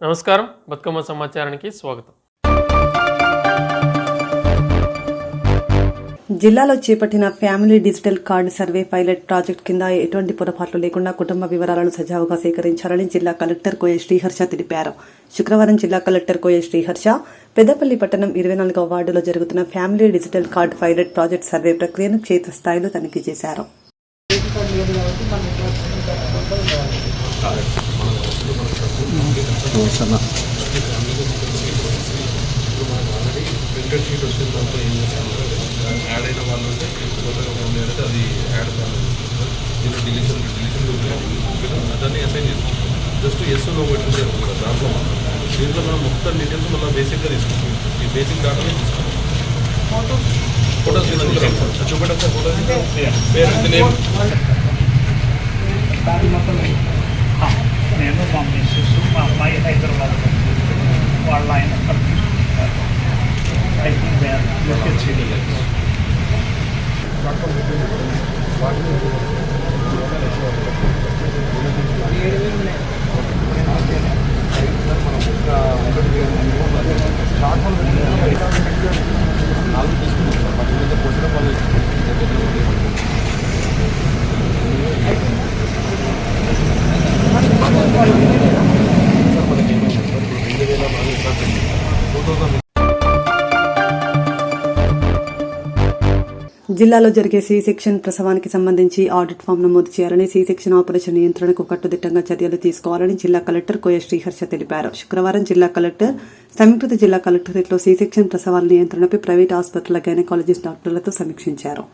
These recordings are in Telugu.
నమస్కారం, బతుకమ్మ సమాచారానికి స్వాగతం. జిల్లాలో చేపట్టిన family digital card survey pilot project కింద ఎటువంటి పొరపాట్లు లేకుండా కుటుంబ వివరాలను సజావుగా సేకరించాలని జిల్లా కలెక్టర్ కోయ శ్రీహర్ష తెలిపారు. శుక్రవారం జిల్లా కలెక్టర్ కోయ శ్రీహర్ష పెద్దపల్లి పట్టణం 24వ వార్డులో జరుగుతున్న family digital card pilot project survey ప్రక్రియను క్షేత్రస్థాయిలో తనిఖీ చేశారు. ప్రింటెడ్ షీట్ వచ్చిన దాంట్లో ఏం చేస్తామంటే యాడ్ అయిన వాళ్ళు ఉంటే కొత్తగా ఉండేది అది యాడ్ కాలేదు. దీంట్లో డిలీషన్ దాన్ని అసైన్ చేసుకుంటాం. జస్ట్ ఎస్ లో పెట్టుకుంటే దాంట్లో దీంట్లో మనం మొత్తం డీటెయిల్స్ మళ్ళీ బేసిక్గా తీసుకుంటాం. ఈ బేసిక్ డాటానే తీసుకుంటాం. ఫోటోస్ చూపెట్టచ్చు. ఫోటోస్ పేరు నేమ్ నేను మా మిస్సెస్ మా అమ్మాయి హైదరాబాద్ వాళ్ళ ఆయన జిల్లాలో జరిగే సి సెక్షన్ ప్రసవానికి సంబంధించి ఆడిట్ ఫామ్ నమోదు చేయాలని, సి సెక్షన్ ఆపరేషన్ నియంత్రణకు కట్టుదిట్టంగా చర్యలు తీసుకోవాలని జిల్లా కలెక్టర్ కోయ శ్రీహర్ష తెలిపారు. శుక్రవారం జిల్లా కలెక్టర్ సమీకృత జిల్లా కలెక్టరేట్లో సి సెక్షన్ ప్రసవాల నియంత్రణపై ప్రైవేట్ ఆసుపత్రుల గైనకాలజిస్ట్ డాక్టర్లతో సమీక్షించారు.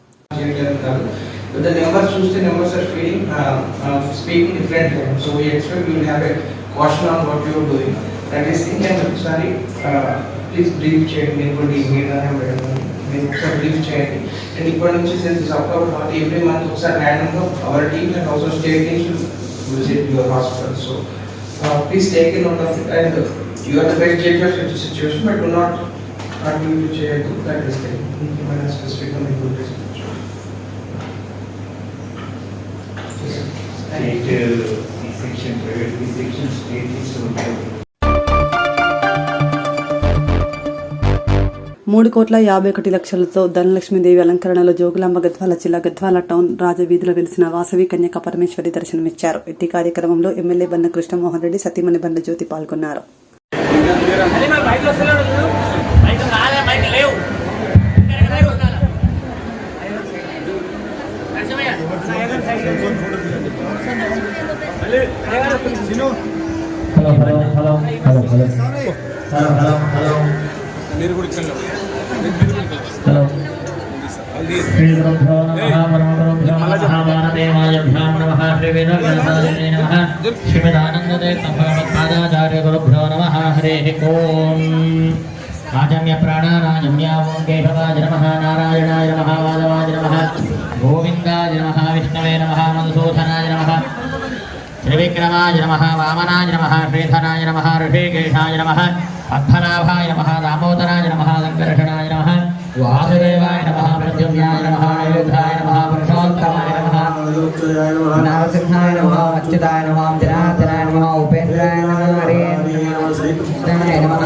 బ్రీఫ్ చేయండి. అండ్ ఇప్పటి నుంచి సిన్స్ అక్టోబర్ 40 ఎవ్రీ మంత్ ఒకసారి ర్యాండమ్గా our teams and also state teams visit your hospital. So please take in note of it and you are the best judge of such situation but do not use చేయొద్దు. దట్ ఈస్ ఏమైనా స్పెసిఫిక్గా మీకు సెక్షన్ ప్రైవేట్ సెక్షన్ స్టేట్ 3,51,00,000తో ధనలక్ష్మీదేవి అలంకరణలో జోగులాంబ గద్వాల జిల్లా గద్వాల టౌన్ రాజవీధిలో వెలిసిన వాసవి కన్యక పరమేశ్వరి దర్శనమిచ్చారు. ఇట్టి కార్యక్రమంలో ఎమ్మెల్యే బండ్ల కృష్ణమోహన్ రెడ్డి, సతీమణి బండ్ల జ్యోతి పాల్గొన్నారు. మీరు కూడా ఇక్కడ శ్రీ గురుభ్యో నమః పరమగురుభ్యో నమః వానదేవాయభ్యో నమః శ్రీ వేదాంతాయ నమః శ్రీమదానందతీర్థ భగవత్పాదాచార్య గురుభ్యో నమః. హరి ఓం. ఆజమ్య ప్రాణానాజమ్య ఓం కేశవాయ నమః, నారాయణాయ నమః, మాధవాయ నమః, గోవిందాయ నమః, విష్ణవే నమః, మధుసూదనాయ నమః, త్రివిక్రమాయ నమః, వామనాయ నమః, శ్రీధరాయ నమః, ఋషికేశాయ నమః, పద్మనాభాయ నమః, దామోదరాయ నమః, సంకర్షణాయ నమః, వాసుదేవాయ నమః, ప్రద్యుమ్నాయ నమః, అయోధ్యాయ నమః, పురుషోత్తమాయ నమః, నరసింహాయ నమః, అచ్యుతాయ నమః, జనార్దనాయ నమః, ఉపేంద్రాయ నమః, హరే నమః,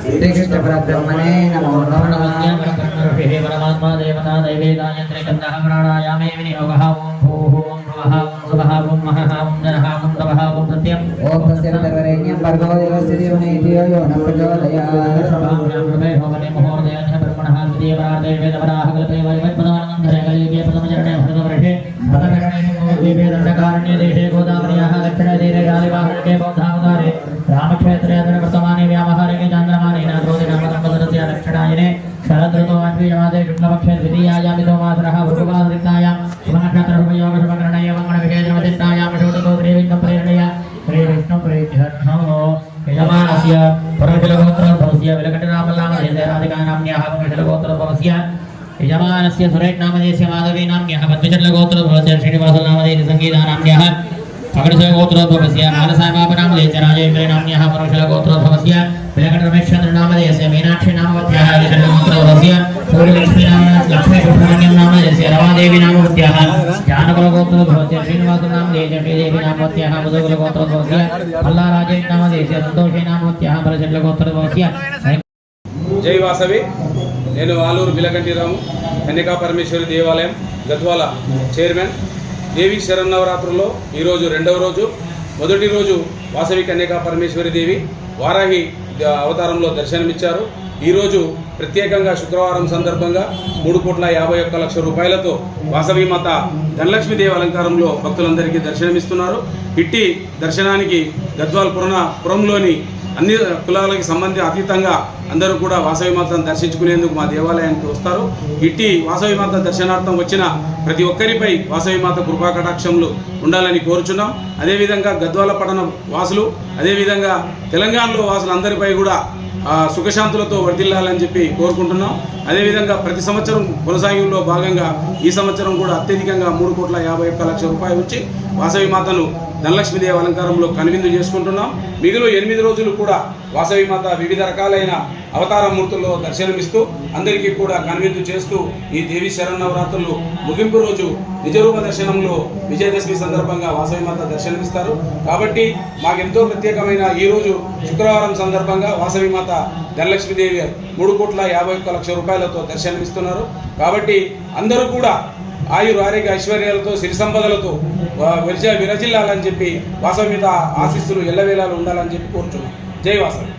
శ్రీకృష్ణ పరబ్రహ్మణే నమో నమః. పరమాత్మా దేవతా దైవేదాయంత్రే కందః ప్రాణాయామే వినియోగః. ఓం భూః ఓం భువః ఓం స్వః ఓం మహః ఓం జనః ఓం తపః ఓం సత్యం ఓం తస్యర్వరేణ్యం భర్గో దేవస్య ధీమహి ధియో యో న ప్రచోదయాత్. సర్వాభ్యాం హృదయ భవనే మహోదయాన్య బ్రహ్మణః ద్వితీయపరార్ధే వేదపరాః కల్పే వైవత్పదానందరే కలియుగే ప్రథమచరణే భరతవర్షే భరతకరణే గోదీపే దండకారణ్ये దేశే గోదావర్యాః దక్షిणे తీरे గాలివాహకే బౌద్ధావతారే రామక్షేత్రే వర్తమానే వ్యావహారికే చంద్రమానే నాథోదినామదంపదరస్య దక్షిణాయనే శరదృతో అశ్వీజమాదే శుక్లపక్షే ద్వితీయాయామితో మాసరః వృషభాద్రితాయాం శుభనక్షత్రశుభయోగ శుభకరణయ మంగళవిశేషమతిష్టాయాం షోడశో త్రివిఘ్నం ప్రేరణయ శ్రీ విష్ణు ప్రీత్యర్థో యజమానస్య పరమశిలగోత్రోద్భవస్య విలకటనామల్లామదేశరాధికానామ్న్యాః పరమశిలగోత్రోద్భవస్య యజమానస్య సురేష్నామదేశ మాధవీనామ్న్యాః పద్మశిలగోత్రోద్భవస్య శ్రీనివాసనామదేశ సంగీతానామ్న్యాః पकड़से गोत्रोद्भवस्य कालसायबाबनामधेयस्य राजेन्द्रनाम्न्यः परोक्षलगोत्रोद्भवस्य विलकटरमेश्चन्द्रनामधेयस्य मीनाक्षी नामवत्याः विशल्यगोत्रोद्भवस्य लक्ष्मीसुब्रह्मण्यं नामधेयस्य रमादेवी नामवत्याः जानकुलगोत्रोद्भवस्य श्रीनिवासनामधेयस्य श्रीदेवी नामवत्याः मुदकुलगोत्रोद्भवस्य पल्लाराजे नामधेयस्य सन्तोषी नामवत्याः परशल्यगोत्रोद्भवस्य జై వాసవి. నేను ఆలూరు బిలకంటిరాము కన్యకా పరమేశ్వరి దేవాలయం గద్వాల చైర్మన్. దేవి శరన్నవరాత్రుల్లో ఈరోజు రెండవ రోజు. మొదటి రోజు వాసవి కన్యకా పరమేశ్వరి దేవి వారాహి అవతారంలో దర్శనమిచ్చారు. ఈరోజు ప్రత్యేకంగా శుక్రవారం సందర్భంగా 3,51,00,000 రూపాయలతో వాసవి మాత ధనలక్ష్మీదేవి అలంకారంలో భక్తులందరికీ దర్శనమిస్తున్నారు. ఇట్టి దర్శనానికి గద్వాల్ పురంలోని అన్ని కులాలకి సంబంధి అతీతంగా అందరూ కూడా వాసవి మాతను దర్శించుకునేందుకు మా దేవాలయానికి వస్తారు. ఇట్టి వాసవి మాత దర్శనార్థం వచ్చిన ప్రతి ఒక్కరిపై వాసవి మాత కృపా కటాక్షములు ఉండాలని కోరుచున్నాం. అదేవిధంగా గద్వాల పట్టణ వాసులు, అదేవిధంగా తెలంగాణలో వాసులందరిపై కూడా సుఖశాంతులతో వర్ధిల్లాలని చెప్పి కోరుకుంటున్నాం. అదేవిధంగా ప్రతి సంవత్సరం కొనసాగింపులో భాగంగా ఈ సంవత్సరం కూడా అత్యధికంగా 3,51,00,000 రూపాయలు వచ్చి వాసవి మాతను ధనలక్ష్మీదేవి అలంకారంలో కనువిందు చేసుకుంటున్నాం. మిగిలిన 8 రోజులు కూడా వాసవి మాత వివిధ రకాలైన అవతార మూర్తుల్లో దర్శనమిస్తూ అందరికీ కూడా కనువిందు చేస్తూ ఈ దేవి శరన్నవరాత్రులు ముగింపు రోజు నిజరూప దర్శనంలో విజయదశమి సందర్భంగా వాసవి మాత దర్శనమిస్తారు. కాబట్టి మాకెంతో ప్రత్యేకమైన ఈరోజు శుక్రవారం సందర్భంగా వాసవి మాత ధనలక్ష్మీదేవి 3,51,00,000 రూపాయలతో దర్శనమిస్తున్నారు. కాబట్టి అందరూ కూడా ఆయురు ఆరోగ్య ఐశ్వర్యాలతో సిరి సంపదలతో విరజిల్లాలని చెప్పి వాసవి మీద ఆశీస్సులు ఎల్లవేళలు ఉండాలని చెప్పి కోరుచున్నాం. జై వాసవి.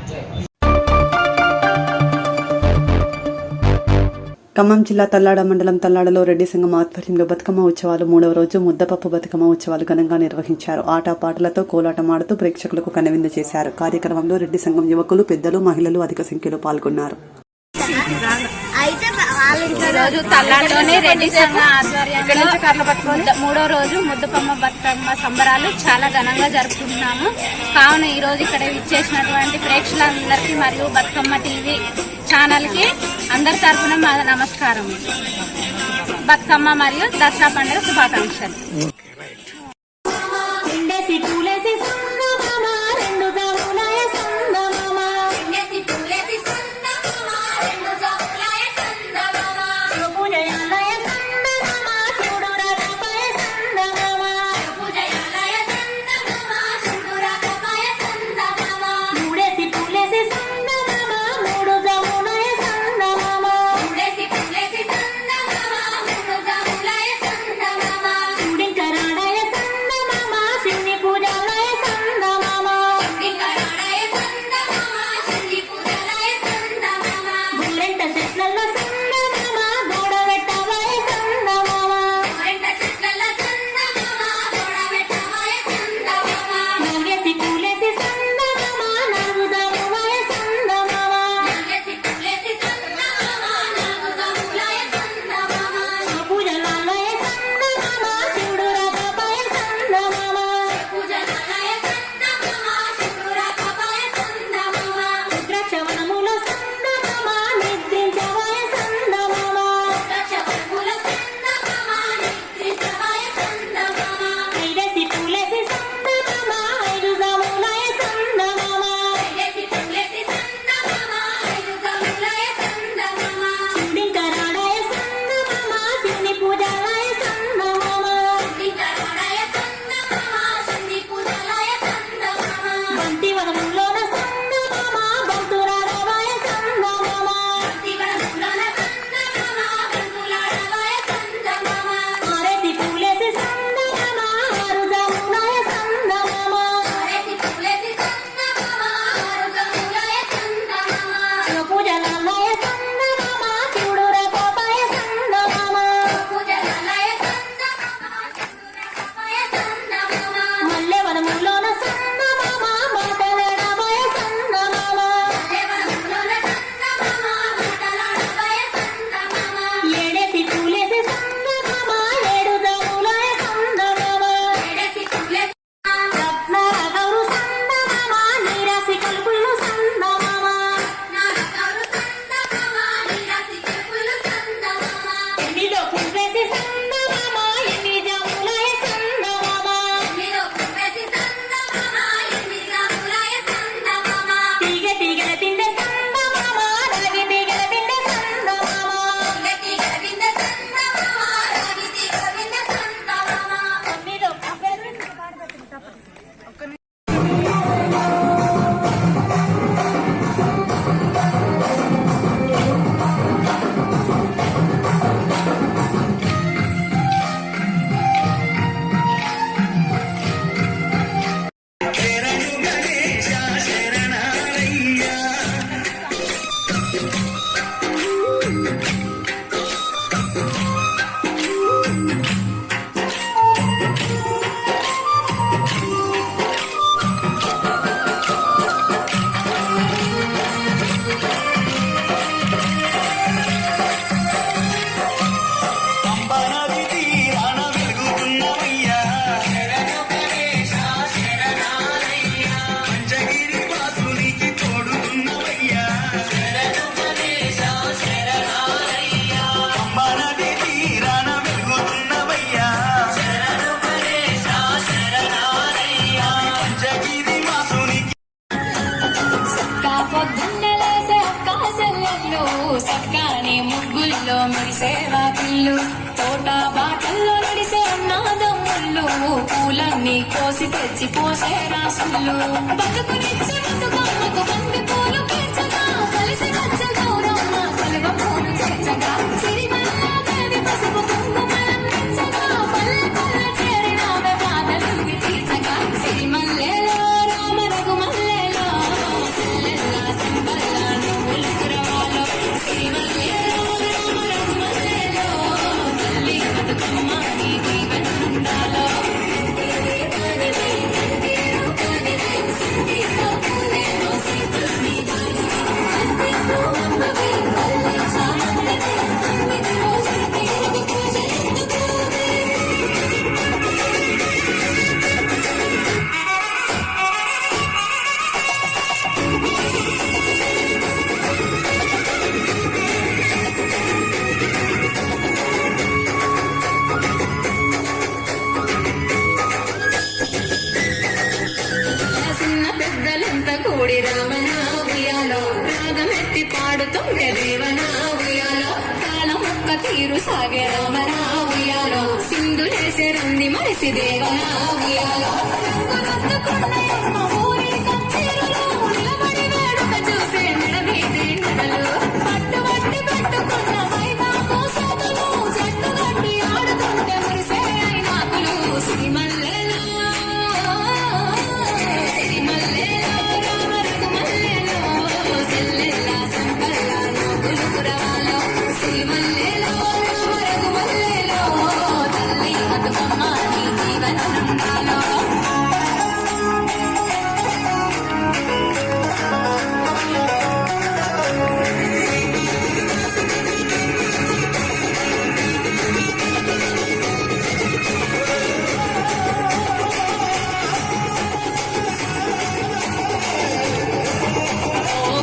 ఖమ్మం జిల్లా తల్లాడ మండలం తల్లాడలో రెడ్డి సంఘం ఆధ్వర్యంలో బతుకమ్మ ఉత్సవాలు 3వ రోజు ముద్దపప్పు బతుకమ్మ ఉత్సవాలు ఘనంగా నిర్వహించారు. ఆటపాటలతో కోలాటమాడుతూ ప్రేక్షకులకు కనువిందు చేశారు. కార్యక్రమంలో రెడ్డి సంఘం యువకులు, పెద్దలు, మహిళలు అధిక సంఖ్యలో పాల్గొన్నారు. రోజు తల్లాడలోనే రెడ్డి సంఘ ఆధ్వర్యంలో 3వ రోజు ముద్దపమ్మ బతుకమ్మ సంబరాలు చాలా ఘనంగా జరుపుకుంటున్నాము. కావున ఈ రోజు ఇక్కడ ఇచ్చేసినటువంటి ప్రేక్షకులందరికీ మరియు బతుకమ్మ టీవీ ఛానల్ కి అందరి తరఫున మా నమస్కారం. బతుకమ్మ మరియు దసరా పండుగ శుభాకాంక్షలు. పూజాలయ పూలన్నీ కోసి తెచ్చి పోసే రాసులు బతుకునిచ్చి బతుకమ్మకు బంతి పూలు పెంచగా కలిసి వచ్చే గౌరమ్మ కలువ పూలు చేర్చగా సిరిమల్ల దేవి పసుపు కుంకుమలందించగా పల్లె పల్లె చేరినామె బాధలు తీర్చగా సిరిమల్లెలో రామ రఘుమల్లెలో చెల్లెల్ల సంబల్ల నువ్వులు కురవాలో సిరిమల్లెలో రామ రఘుమల్లెలో తల్లి బతుకమ్మ నీ దీవెన ఉండాలో చిన్న పెద్దలంతా కూడి రామన ఉయ్యాలో రాగమెత్తి పాడుతుండే దేవన ఉయ్యాలో తాళం ఒక్క తీరు సాగే రామన ఉయ్యాలో సింధులేసే రంది మరిసి దేవన ఉయ్యాలో రంగులందుకున్న ఊరి కచ్చేరులో నిలబడి వేడుక చూసే నడవీధి నడలు పట్టుబట్టి పెట్టుకున్న మైదాకు సోదలు చెట్టు గట్టి ఆడుతుంటే మురిసే అయినాకులు సిరిమల్లెలో సిరిమల్లెలో రామ రఘుమల్లెలో చెల్లెల్ల సంబల్ల నోకులు కురవాలో సిరిమల్లెలో రామ రఘుమల్లెలో తల్లి బతుకమ్మ నీ జీవనందాలో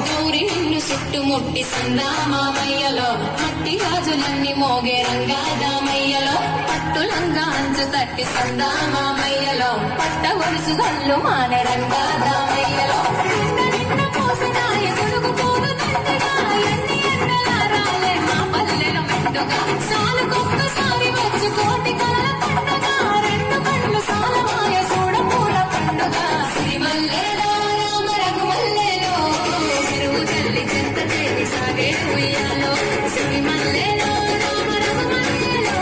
గౌరి నిన్ను చుట్టుముట్టి సందామామయ్యలో మట్టి గాజులన్నీ మోగే రంగాదామయ్యలో పట్టులంగా అంచు తట్టి సందామామయ్యలో పట్ట ఒరుసు గల్లు మానే రంగాదామయ్యలో నిన్న పోసినాయ కొడుకు పూలు తండ్రిగా ఎన్ని ఎండలారాలే మా పల్లెల మెండుగా సాలుకొక్కసారి వచ్చి కోటి కలల పండుగ రెండు కళ్ళు సాలమాయ చూడ పూల పండుగ సిరిమల్లెలో రామ రఘుమల్లెలో చెరువు తల్లి చెంత చేరి సాగే ఉయ్యాలో సిరిమల్లెలో రామ రఘుమల్లెలో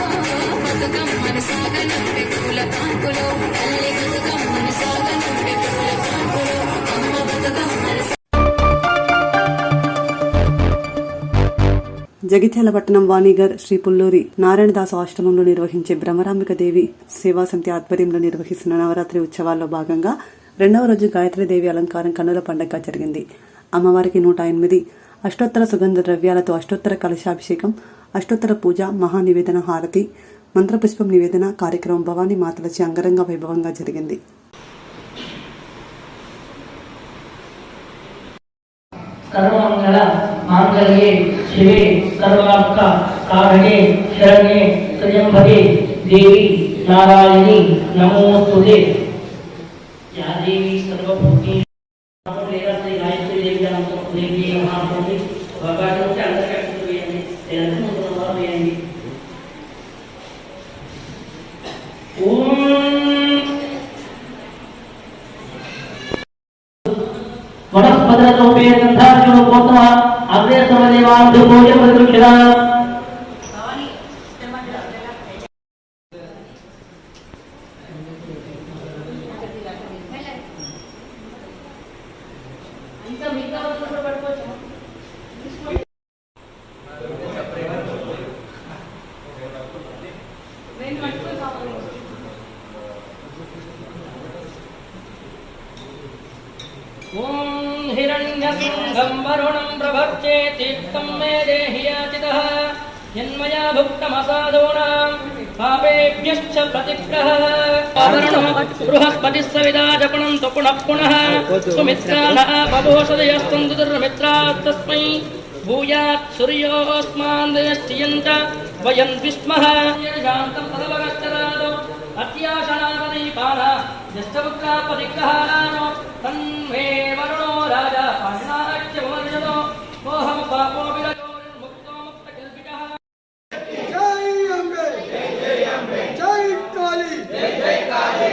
బతుకమ్మను సాగనంపే పూల కాంకులు తల్లి బతుకమ్మను సాగనంపే పూల కాంకులు అమ్మ బతుకమ్మను జగిత్యాల పట్టణం వాణిగర్ శ్రీ పుల్లూరి నారాయణదాసు ఆశ్రమంలో నిర్వహించే బ్రహ్మరాంబిక దేవి సేవా సమితి ఆధ్వర్యంలో నిర్వహిస్తున్న నవరాత్రి ఉత్సవాల్లో భాగంగా 2వ రోజు గాయత్రీదేవి అలంకారం కన్నుల పండగగా జరిగింది. అమ్మవారికి 108 అష్టోత్తర సుగంధ ద్రవ్యాలతో అష్టోత్తర కలశాభిషేకం, అష్టోత్తర పూజ, మహానివేదన, హారతి, మంత్రపుష్పం నివేదన కార్యక్రమం భవానీ మాతలచే అంగరంగ వైభవంగా జరిగింది. సర్వమంగళ మాంగళ్యే శివే సర్వార్థ కారణే శరణ్యే త్ర్యంబకే దేవి నారాయణి నమోస్తుతే. యా దేవి సర్వభూతి లేదా శ్రీ గాయత్రీ దేవి నామముతో దేవి మహాభూమి భగవాన్ నుంచి అందరికీ వేయండి. వేయండి. ఓం వనస్పదరూపే గంధార్జున గోత్మ అగ్రే సమదేవాంధు భోజ ప్రతిక్షిరా. ఓం హిరణ్యసింహం వరుణం ప్రభర్చే తీర్థం మే దేహి యాచితః యన్మయా భుక్తమసాధూనాం పాపేభ్యశ్చ ప్రతిగ్రహ. బృహస్పతిः సవితా జపనం తు పునః పునః సుమిత్రాణः బభూషదయస్తంతు దుర్మిత్రాస్తస్మై భూయాత్ సూర్యోస్మాందయశ్చియంత వయం విస్మః. శాంతం తదవగచ్చరాదో అత్యాశనాదీపాన జ్యేష్ఠపుత్రా పరిగ్రహారానో తన్మే వరుణో రాజా పాషణాఖ్యమర్జదో మోహం పాపో విరజో నిర్ముక్తో ముక్తకల్పితః. జై అంబే జై జై అంబే జై కాళీ జై జై కాళీ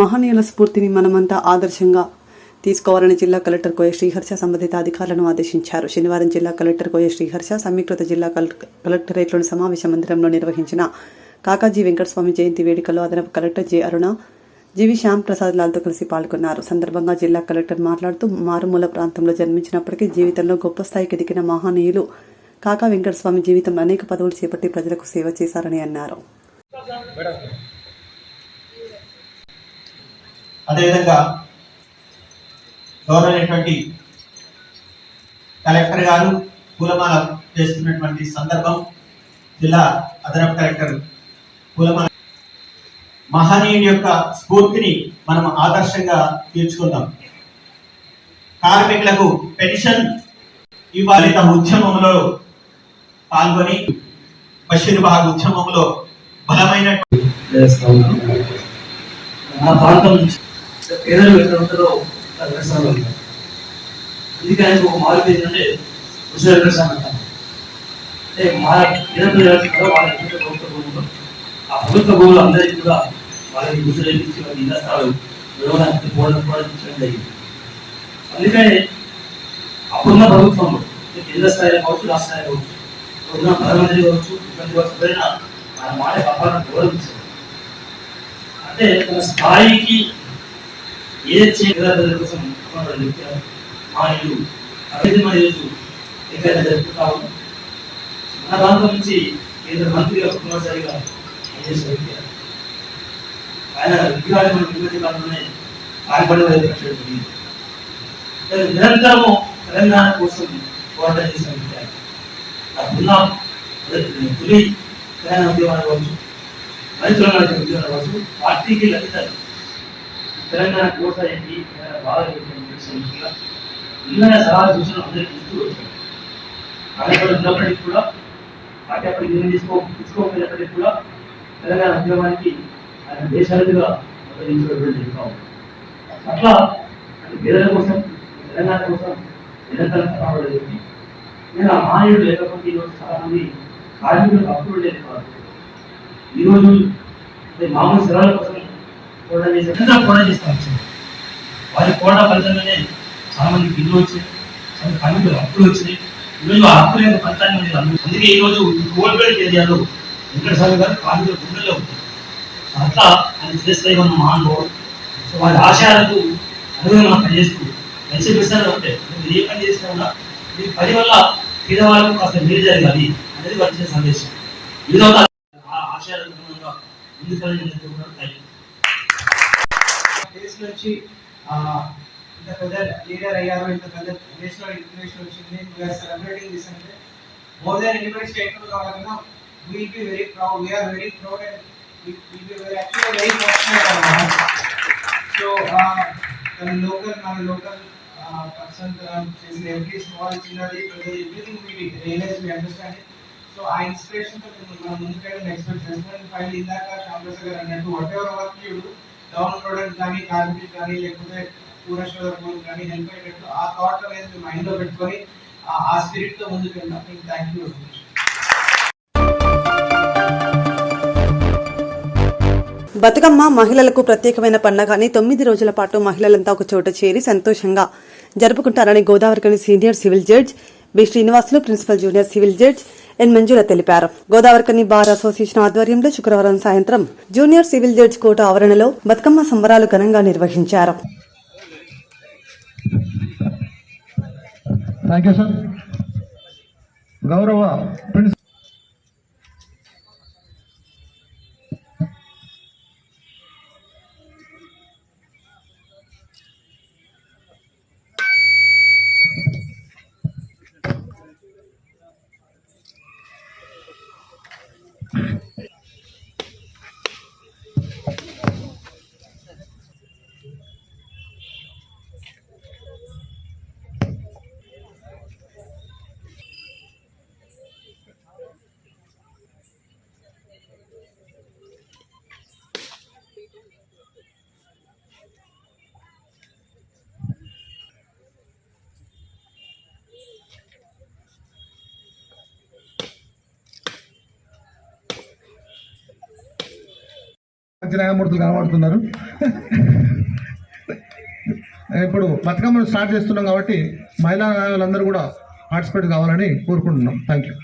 మహనీయుల స్ఫూర్తిని మనమంతా ఆదర్శంగా తీసుకోవాలని జిల్లా కలెక్టర్ కోయ శ్రీహర్ష సంబంధిత అధికారులను ఆదేశించారు. శనివారం జిల్లా కలెక్టర్ కోయ శ్రీహర్ష సమీకృత జిల్లా కలెక్టరేట్లోని సమావేశ మందిరంలో నిర్వహించిన కాకాజీ వెంకటస్వామి జయంతి వేడుకల్లో అదనపు కలెక్టర్ జె అరుణ, జీవి శ్యామ్ ప్రసాద్ లాల్తో కలిసి పాల్గొన్నారు. సందర్భంగా జిల్లా కలెక్టర్ మాట్లాడుతూ మారుమూల ప్రాంతంలో జన్మించినప్పటికీ జీవితంలో గొప్ప స్థాయికి ఎదిగిన మహనీయులు కాకా వెంకటస్వామి జీవితంలో అనేక పదవులు చేపట్టి ప్రజలకు సేవ చేశారని అన్నారు. అదేవిధంగా గౌరవమైనటువంటి కలెక్టర్ గారు పూలమాల చేస్తున్నటువంటి సందర్భం, జిల్లా అదనపు కలెక్టర్ పూలమాల మహనీయుడి యొక్క స్ఫూర్తిని మనం ఆదర్శంగా తీర్చుకుందాం. కార్మికులకు పెన్షన్ ఇవ్వాలి ఉద్యమంలో పాల్గొని బషీర్బాగ్ ఉద్యమంలో బలమైన ఆ ప్రాంతం పేదలు ఎక్కడ ఉంటారో వెంకటస్వామి ఉంటారు. అందుకే ఆయనకు ఒక మార్పు ఏంటంటే ఉషా వెంకటస్వామి అంటారు. అంటే మా పేదలు వాళ్ళ ప్రభుత్వ భూములు, ఆ ప్రభుత్వ భూములు అందరికీ కూడా వాళ్ళకి గుర్తులు వాళ్ళ ఇళ్ల స్థలాలు వివరానికి పోవడం జరిగింది. అందుకని అప్పుడున్న ప్రభుత్వంలో కేంద్ర స్థాయిలో కావచ్చు, రాష్ట్ర స్థాయిలో కావచ్చు, ఇప్పుడున్న ప్రధానమంత్రి కావచ్చు, ముఖ్యమంత్రి కావచ్చు, ఎవరైనా మన మాట కాపాడాలని గౌరవించారు. అంటే తన స్థాయికి ఏది చేయగల కోసం మా ఇల్లు అభివృద్ధి మన ఈరోజు ఏకైనా జరుపుకుంటా ఉన్నాం. మన ప్రాంతం నుంచి కేంద్ర మంత్రిగా కుమారసారిగా పనిచేసిన వ్యక్తి ఆయన విగ్రహాన్ని మన ముఖ్యమంత్రి కాలంలోనే ఆగిపడి నిరంతరము తెలంగాణ కోసం పోరాటం చేసిన వ్యక్తి. అప్పుడున్న తొలి తెలంగాణ ఉద్యమాలు కావచ్చు, రైతుల ఉద్యోగాలు కావచ్చు, పార్టీకి లభితారు తెలంగాణ కోట ఏంటి బాగా నిన్న సలహా సూచనలు అందరికీ ఇస్తూ వచ్చారు. ఆయన ఉన్నప్పటికీ కూడా పార్టీ అప్పటికి నిర్ణయం తీసుకోకపోయినప్పటికీ కూడా తెలంగాణ ఉద్యమానికి ఆయన దేశాలుగా నిర్వహించడం అట్లా పేదల కోసం, తెలంగాణ కోసం నిరంతరం కష్టపడేది. నేను ఆ మానవుడు లేకపోతే ఈరోజు చాలా మంది కార్మికులకు అప్పులు లేదు కాదు. ఈరోజు మామూలు సెలవుల కోసం పోరాటం చేసి పోరాటం చేస్తూ వచ్చింది. వారి పోరాట ఫలితంగానే చాలా మందికి ఇల్లు వచ్చినాయి, చాలా కార్మికులకు అప్పులు వచ్చినాయి. ఈరోజు ఆ అప్పుల యొక్క ఫలితాన్ని మంది అందుకే ఈరోజు కోల్బెల్ట్ ఏరియాలో వెంకటస్వామి గారు కార్మికుల గుండెల్లో ఉంటుంది. అట్లా ఆయన శ్రేష్ఠ ఉన్న మహానుభావుడు. సో వారి ఆశయాలకు అనుగుణంగా పనిచేస్తూ మంచి విషయాలు ఉంటాయి. మీరు ఏ పని చేసినా కూడా మీ పని వల్ల పేదవాళ్ళకు కాస్త మేలు జరగాలి అనేది వచ్చిన సందేశం. ఈరోజు ఆ ఆశయాలకు అనుగుణంగా ముందుకు దేశ నుంచి ఇంత పెద్ద లీడర్ అయ్యారు, ఇంత పెద్ద దేశంలో ఇన్ఫర్మేషన్ వచ్చింది. వీఆర్ సెలబ్రేటింగ్ దిస్ అంటే మోర్ దాన్ ఎనీబడి స్టేట్మెంట్ కావాలన్నా will be very proud, we are very proud and will be actually very fortunate. So మన లోకల్ పర్సన్ చేసిన ఎవ్రీ స్మాల్ చిన్నది everything we realise, we understand. So ఆ ఇన్స్పిరేషన్ తో మనం ముందుకెళ్ళి ఎక్స్పెక్ట్ చేస్తాం. ఫైనల్ ఇందాక శ్యామప్రసాద్ గారు అన్నట్టు what ever work you do, down road కానీ కార్మికులు కానీ లేకపోతే పూర్వశ్వరం కానీ హెల్ప్ అయ్యేటట్టు ఆ థాట్ అనేది మైండ్ లో పెట్టుకొని ఆ స్పిరిట్ తో ముందుకు వెళ్దాం. Thank you. బతుకమ్మ మహిళలకు ప్రత్యేకమైన పండుగ అని 9 రోజుల పాటు మహిళలంతా ఒక చోట చేరి సంతోషంగా జరుపుకుంటారని Godavarikhani senior civil judge B Srinivasulu, principal junior civil judge N Manjula తెలిపారు. గోదావరికని బార్ అసోసియేషన్ ఆధ్వర్యంలో శుక్రవారం సాయంత్రం జూనియర్ సివిల్ జడ్జ్ కోట ఆవరణలో బతుకమ్మ సంబరాలు ఘనంగా నిర్వహించారు. గౌరవ మంచి న్యాయమూర్తులు కనబడుతున్నారు. ఇప్పుడు బతుకమ్మను స్టార్ట్ చేస్తున్నాం కాబట్టి మహిళా న్యాయాలందరూ కూడా పార్టిసిపేట్ కావాలని కోరుకుంటున్నాం. Thank you.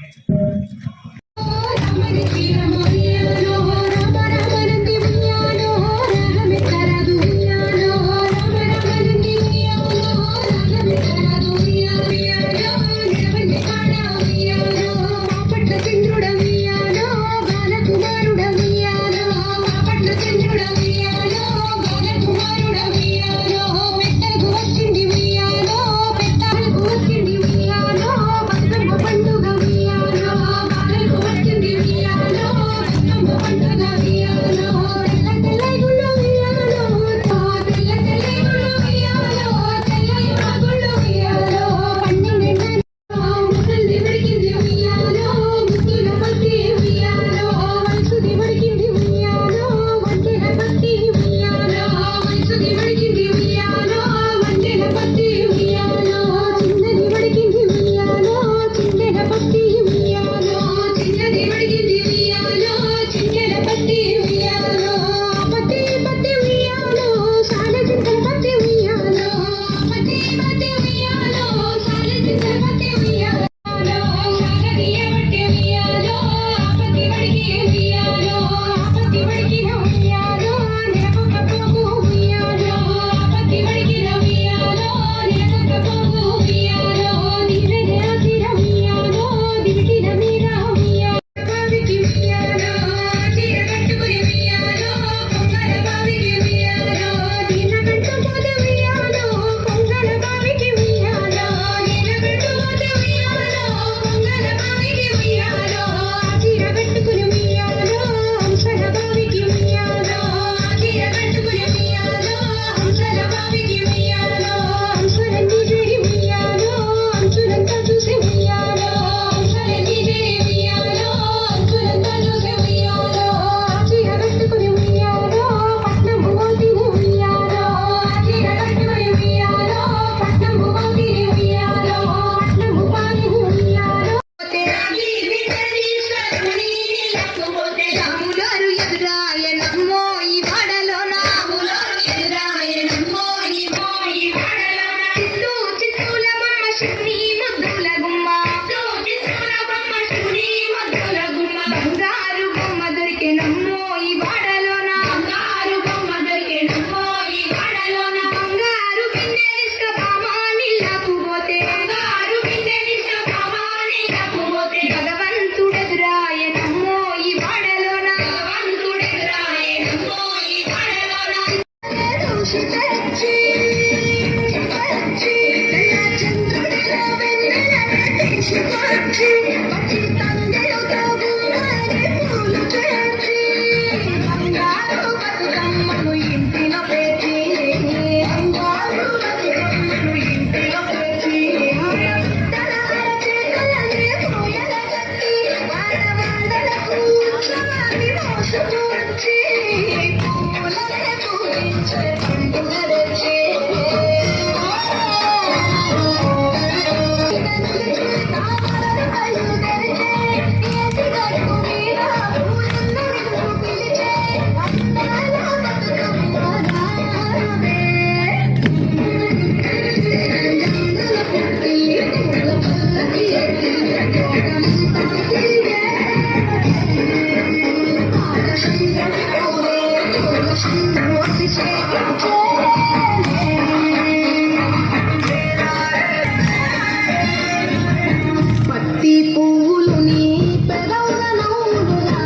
పత్తి పువ్వులు నీ పెదవుల నవ్వులుగా,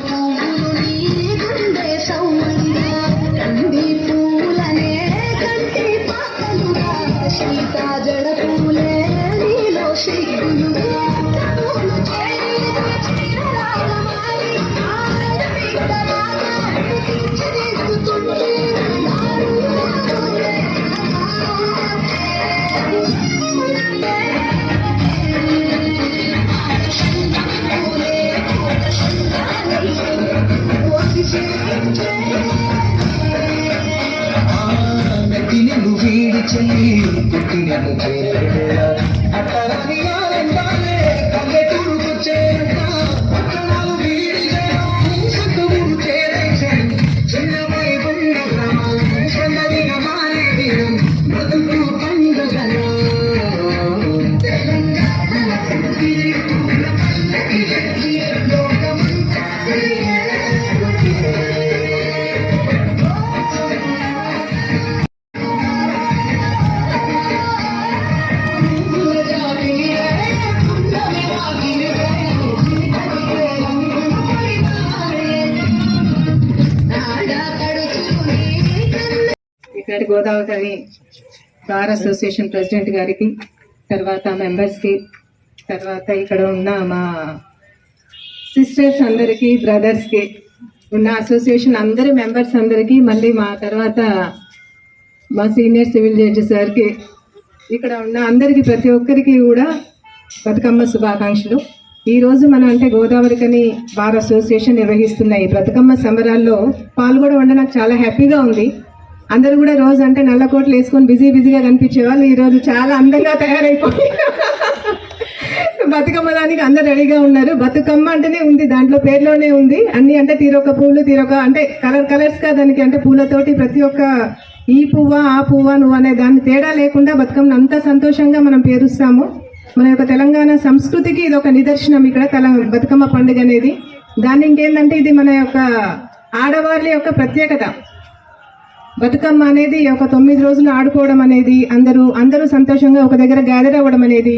పువ్వులు నీ గుండె సౌందర్య, కంది పూలనే కంటి పాపలుగా, సీతా జడ పూలే నీలో సిగ్గులుగా, పూలు చేరి చీరలాల మారి, ఆడబిడ్డలాగా తీర్చిదిద్దుతుంటే మెట్టినను వీడి చెల్లి పుట్టినను చేరేట అట్టరాని ఆనందాలే కల్లెటూరుకు చేరట పట్టణాలు వీడి జనం సొంతూరు చేరే గోదావరి బార్ అసోసియేషన్ ప్రెసిడెంట్ గారికి, తర్వాత మెంబర్స్కి, తర్వాత ఇక్కడ ఉన్న మా సిస్టర్స్ అందరికీ, బ్రదర్స్కి, ఉన్న అసోసియేషన్ అందరి మెంబర్స్ అందరికీ, మళ్ళీ మా తర్వాత మా సీనియర్ సివిల్ జడ్జి సార్కి, ఇక్కడ ఉన్న అందరికీ ప్రతి ఒక్కరికి కూడా బతుకమ్మ శుభాకాంక్షలు. ఈరోజు మనం అంటే గోదావరికని బార్ అసోసియేషన్ నిర్వహిస్తున్న ఈ బతుకమ్మ సంబరాల్లో పాల్గొనడం నాకు చాలా హ్యాపీగా ఉంది. అందరూ కూడా రోజు అంటే నల్ల కోట్లు వేసుకొని బిజీగా కనిపించే వాళ్ళు ఈరోజు చాలా అందంగా తయారైపోయి బతుకమ్మ దానికి అందరు రెడీగా ఉన్నారు. బతుకమ్మ అంటేనే ఉంది, దాంట్లో పేర్లోనే ఉంది అన్ని, అంటే తీరొక పూలు, తీరొక అంటే కలర్స్ గా దానికి, అంటే పూలతోటి ప్రతి ఒక్క ఈ పువ్వా ఆ పువ్వా నువ్వు అనే దాన్ని తేడా లేకుండా బతుకమ్మను అంత సంతోషంగా మనం పేరుస్తాము. మన యొక్క తెలంగాణ సంస్కృతికి ఇది ఒక నిదర్శనం ఇక్కడ బతుకమ్మ పండుగ అనేది. దాన్ని ఇంకేంటంటే ఇది మన యొక్క ఆడవాళ్ళ యొక్క ప్రత్యేకత. బతుకమ్మ అనేది ఒక 9 రోజులు ఆడుకోవడం అనేది, అందరూ సంతోషంగా ఒక దగ్గర గ్యాదర్ అవ్వడం అనేది,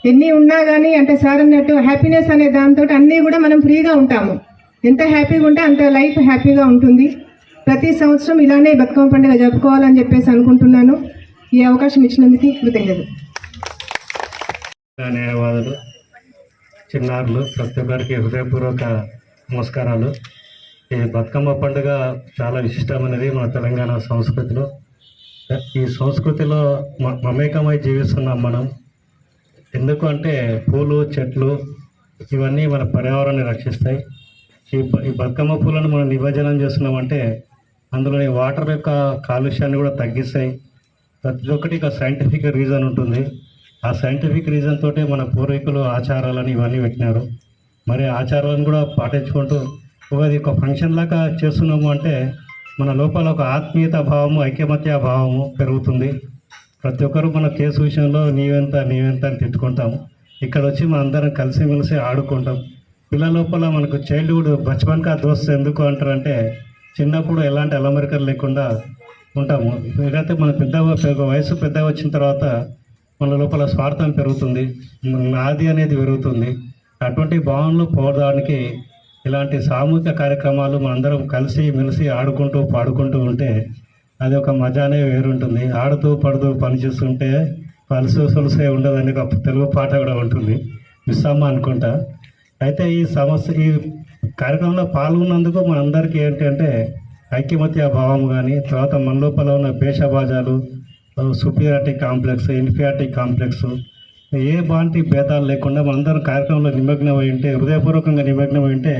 ఎన్ని ఉన్నా కానీ అంటే సార్ అన్నట్టు హ్యాపీనెస్ అనే దాంతో అన్నీ కూడా మనం ఫ్రీగా ఉంటాము. ఎంత హ్యాపీగా ఉంటే అంత లైఫ్ హ్యాపీగా ఉంటుంది. ప్రతి సంవత్సరం ఇలానే బతుకమ్మ పండుగ జరుపుకోవాలని చెప్పేసి అనుకుంటున్నాను. ఈ అవకాశం ఇచ్చినందుకు కృతజ్ఞతలు. న్యాయవాదులు, చిన్నారులు, ప్రతి ఒక్కరికి హృదయపూర్వక నమస్కారాలు. ఈ బతుకమ్మ పండుగ చాలా విశిష్టమైనది మన తెలంగాణ సంస్కృతిలో. ఈ సంస్కృతిలో మమేకమై జీవిస్తున్నాం మనం. ఎందుకు అంటే పూలు, చెట్లు ఇవన్నీ మన పర్యావరణాన్ని రక్షిస్తాయి. ఈ బతుకమ్మ పూలను మనం నిమజ్జనం చేస్తున్నామంటే అందులోని వాటర్ యొక్క కాలుష్యాన్ని కూడా తగ్గిస్తాయి. ప్రతి ఒక్కటి ఒక సైంటిఫిక్ రీజన్ ఉంటుంది. ఆ సైంటిఫిక్ రీజన్ తోటే మన పూర్వీకులు ఆచారాలని ఇవన్నీ పెట్టినారు. మరి ఆచారాలను కూడా పాటించుకుంటూ ఒక ఫంక్షన్ లాగా చేస్తున్నాము అంటే మన లోపల ఒక ఆత్మీయత భావము, ఐకమత్య భావము పెరుగుతుంది. ప్రతి ఒక్కరు మన కేసు విషయంలో నీవెంత అని తిట్టుకుంటాము. ఇక్కడ వచ్చి మన అందరం కలిసిమెలిసి ఆడుకుంటాం. పిల్లల లోపల మనకు చైల్డ్హుడ్ బచ్పన్ కా దోస్త్ ఎందుకు అంటారంటే చిన్నప్పుడు ఎలాంటి అలమరికలు లేకుండా ఉంటాము. ఏదైతే మన వయసు పెద్దగా వచ్చిన తర్వాత మన లోపల స్వార్థం పెరుగుతుంది, నాది అనేది పెరుగుతుంది. అటువంటి భావనలు పోవడానికి ఇలాంటి సామూహిక కార్యక్రమాలు మనందరం కలిసి మెలిసి ఆడుకుంటూ పాడుకుంటూ ఉంటే అది ఒక మజానే వేరుంటుంది. ఆడుతూ పడుతూ పనిచేస్తుంటే పలుసు సొలుసే ఉండదని ఒక తెలుగు పాట కూడా ఉంటుంది, మిస్సమ్మ అనుకుంటా. అయితే ఈ కార్యక్రమంలో పాల్గొన్నందుకు మనందరికీ ఏంటంటే ఐక్యమత్య భావం కానీ, తర్వాత మన లోపల ఉన్న భేషభాజాలు, సుపీరియారిటీ కాంప్లెక్స్, ఇన్ఫీరియారిటీ కాంప్లెక్స్, ఏ బాంటి భేదాలు లేకుండా మనందరం కార్యక్రమంలో నిమగ్నమై ఉంటే, హృదయపూర్వకంగా నిమగ్నమై ఉంటే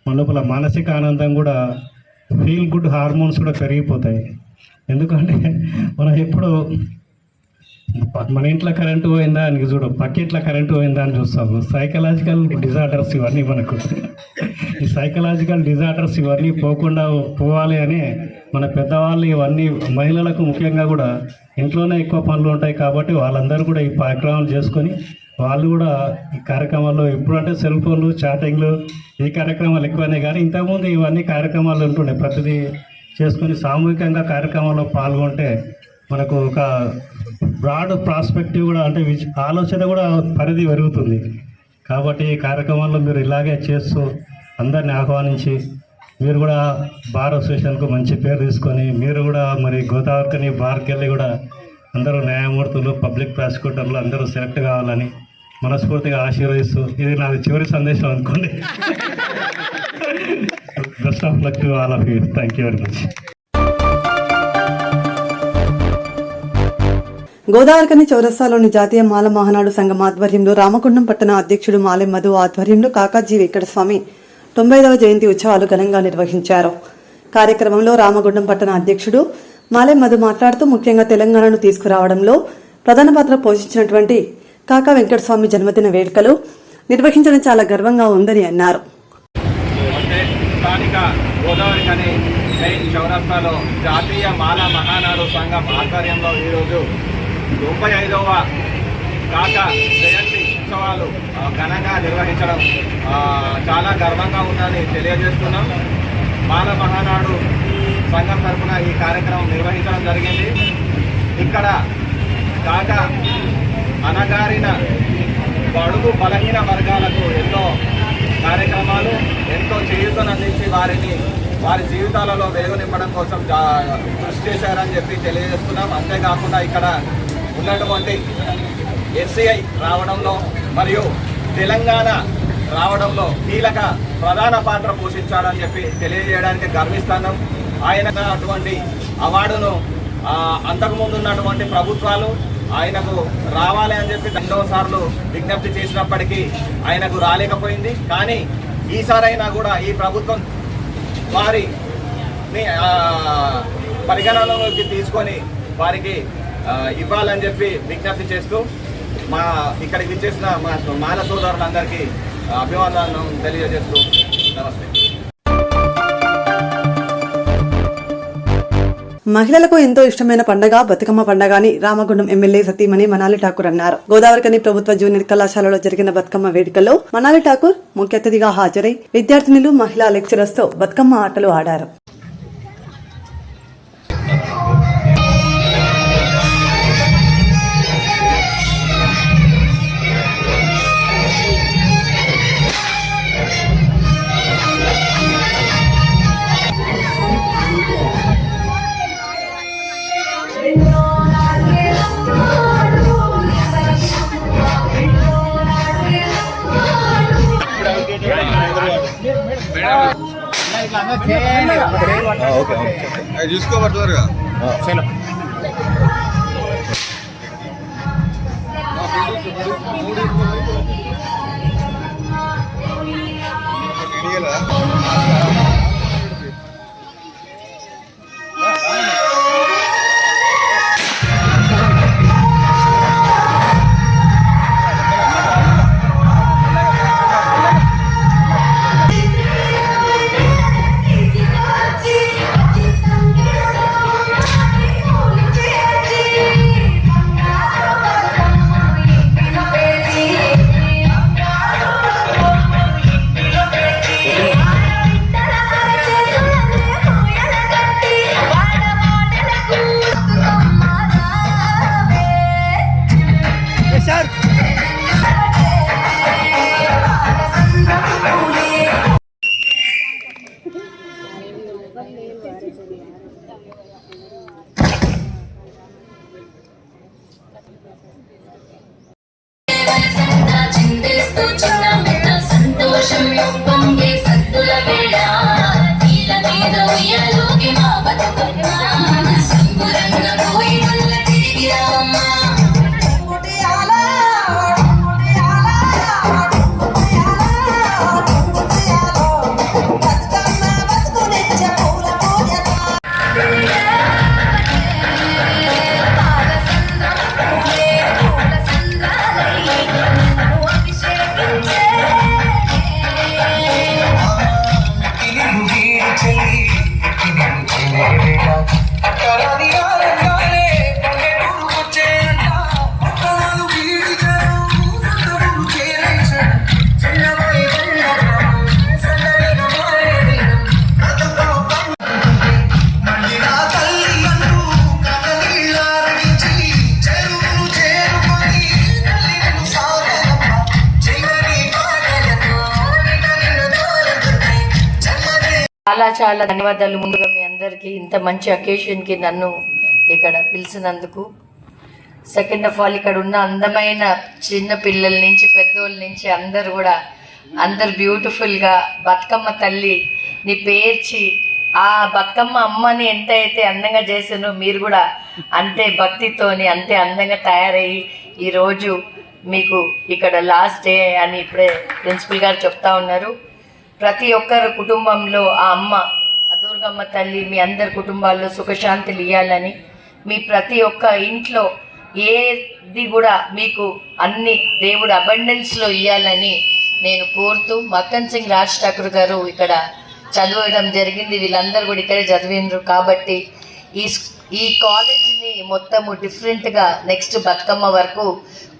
మన లోపల మానసిక ఆనందం కూడా, ఫీల్ గుడ్ హార్మోన్స్ కూడా పెరిగిపోతాయి. ఎందుకంటే మనం ఎప్పుడు మన ఇంట్లో కరెంటు పోయిందా అని చూడు, పక్కింట్లో కరెంటు పోయిందా అని చూస్తాము. సైకలాజికల్ డిజార్డర్స్ ఇవన్నీ మనకు. ఈ సైకలాజికల్ డిజార్డర్స్ ఇవన్నీ పోవాలి అని మన పెద్దవాళ్ళు ఇవన్నీ, మహిళలకు ముఖ్యంగా కూడా ఇంట్లోనే ఎక్కువ పనులు ఉంటాయి కాబట్టి వాళ్ళందరూ కూడా ఈ కార్యక్రమాలు చేసుకొని వాళ్ళు కూడా ఈ కార్యక్రమాల్లో, ఇప్పుడంటే సెల్ ఫోన్లు, చాటింగ్లు, ఈ కార్యక్రమాలు ఎక్కువనే కానీ ఇంతకుముందు ఇవన్నీ కార్యక్రమాలు ఉంటుండే. ప్రతిదీ చేసుకొని సామూహికంగా కార్యక్రమాల్లో పాల్గొంటే మనకు ఒక బ్రాడ్ ప్రాస్పెక్టివ్ కూడా, అంటే ఆలోచన కూడా పరిధి పెరుగుతుంది. కాబట్టి ఈ కార్యక్రమాల్లో మీరు ఇలాగే చేస్తూ అందరిని ఆహ్వానించి మీరు కూడా బార్ అసోసియేషన్కు మంచి పేరు తీసుకొని మీరు కూడా మరి గోదావరికని బార్కి వెళ్ళి కూడా అందరూ న్యాయమూర్తులు, పబ్లిక్ ప్రాసిక్యూటర్లు అందరూ సెలెక్ట్ కావాలని మనస్ఫూర్తిగా ఆశీర్వదిస్తూ, ఇది నాది చివరి సందేశం అనుకోండి. Best of luck to all of you. Thank you very much. Godavarikhani చౌరస్తాలోని జాతీయ మాల మహానాడు సంఘం ఆధ్వర్యంలో రామగుండం పట్టణ అధ్యక్షుడు మాలెం మధు ఆధ్వర్యంలో కాకాజీ వెంకటస్వామి 90వ జయంతి ఉత్సవాలు ఘనంగా నిర్వహించారు. కార్యక్రమంలో రామగుండం పట్టణ అధ్యక్షుడు మాలెం మధు మాట్లాడుతూ ముఖ్యంగా తెలంగాణను తీసుకురావడంలో ప్రధాన పాత్ర పోషించినటువంటి కాకా వెంకటస్వామి జన్మదిన వేడుకలు నిర్వహించడం చాలా గర్వంగా ఉందని అన్నారు. స్థానిక గోదావరికని మెయిన్ చౌరస్తాలో జాతీయ మాల మహానాడు సంఘం ఆధ్వర్యంలో ఈరోజు 95వ కాకా జయంతి ఉత్సవాలు ఘనంగా నిర్వహించడం చాలా గర్వంగా ఉందని తెలియజేస్తున్నాం. మాల మహానాడు సంఘం తరఫున ఈ కార్యక్రమం నిర్వహించడం జరిగింది. ఇక్కడ కాకా అనగారిన బడుగు బలహీన వర్గాలకు ఎన్నో కార్యక్రమాలు ఎంతో చేయూతనందించి వారి జీవితాలలో వెలుగు నింపడం కోసం కృషి చేశారని చెప్పి తెలియజేస్తున్నాం. అంతేకాకుండా ఇక్కడ ఉన్నటువంటి ఎస్సీఐ రావడంలో మరియు తెలంగాణ రావడంలో కీలక ప్రధాన పాత్ర పోషించాడని చెప్పి తెలియజేయడానికి గర్విస్తున్నాం. ఆయన అటువంటి అవార్డును అంతకుముందు ఉన్నటువంటి ప్రభుత్వాలు ఆయనకు రావాలి అని చెప్పి 2వ సార్లు విజ్ఞప్తి చేసినప్పటికీ ఆయనకు రాలేకపోయింది. కానీ ఈసారైనా కూడా ఈ ప్రభుత్వం వారిని పరిగణనలోకి తీసుకొని వారికి ఇవ్వాలని చెప్పి విజ్ఞప్తి చేస్తూ ఇక్కడికి ఇచ్చేసిన మా మాల సోదరులందరికీ అభివాదనలు తెలియజేస్తూ నమస్తే. మహిళలకు ఎంతో ఇష్టమైన పండుగ బతుకమ్మ పండుగ అని రామగుండం ఎమ్మెల్యే సతీమణి మనాలి ఠాకూర్ అన్నారు. గోదావరికని ప్రభుత్వ జూనియర్ కళాశాలలో జరిగిన బతుకమ్మ వేడుకల్లో మనాలి ఠాకూర్ ముఖ్య అతిథిగా హాజరై విద్యార్థినులు మహిళా లెక్చరర్స్ తో బతుకమ్మ ఆటలు ఆడారు. చూసుకోబట్లేరుగా చాలా ధన్యవాదాలు. ముందుగా మీ అందరికీ ఇంత మంచి అకేషన్కి నన్ను ఇక్కడ పిలిచినందుకు. సెకండ్ ఆఫ్ ఆల్ ఇక్కడ ఉన్న అందమైన చిన్న పిల్లల నుంచి పెద్దోళ్ళ నుంచి అందరు బ్యూటిఫుల్గా బతుకమ్మ తల్లి ని పేర్చి ఆ బతుకమ్మ అమ్మని ఎంత అయితే అందంగా చేసానో మీరు కూడా అంతే భక్తితోని అంతే అందంగా తయారయ్యి ఈరోజు మీకు ఇక్కడ లాస్ట్ డే అని ఇప్పుడే ప్రిన్సిపల్ గారు చెప్తా ఉన్నారు. ప్రతి ఒక్కరు కుటుంబంలో ఆ అమ్మ దుర్గమ్మ తల్లి మీ అందరి కుటుంబాల్లో సుఖశాంతులు ఇవ్వాలని, మీ ప్రతి ఒక్క ఇంట్లో ఏది కూడా మీకు అన్ని దేవుడు అబండెన్స్లో ఇవ్వాలని నేను కోరుతూ, మక్కన్ సింగ్ రాజ్ ఠాకూర్ గారు ఇక్కడ చదవడం జరిగింది. వీళ్ళందరూ కూడా ఇక్కడే చదివిండ్రు కాబట్టి ఈ కాలేజీని మొత్తము డిఫరెంట్గా నెక్స్ట్ బతుకమ్మ వరకు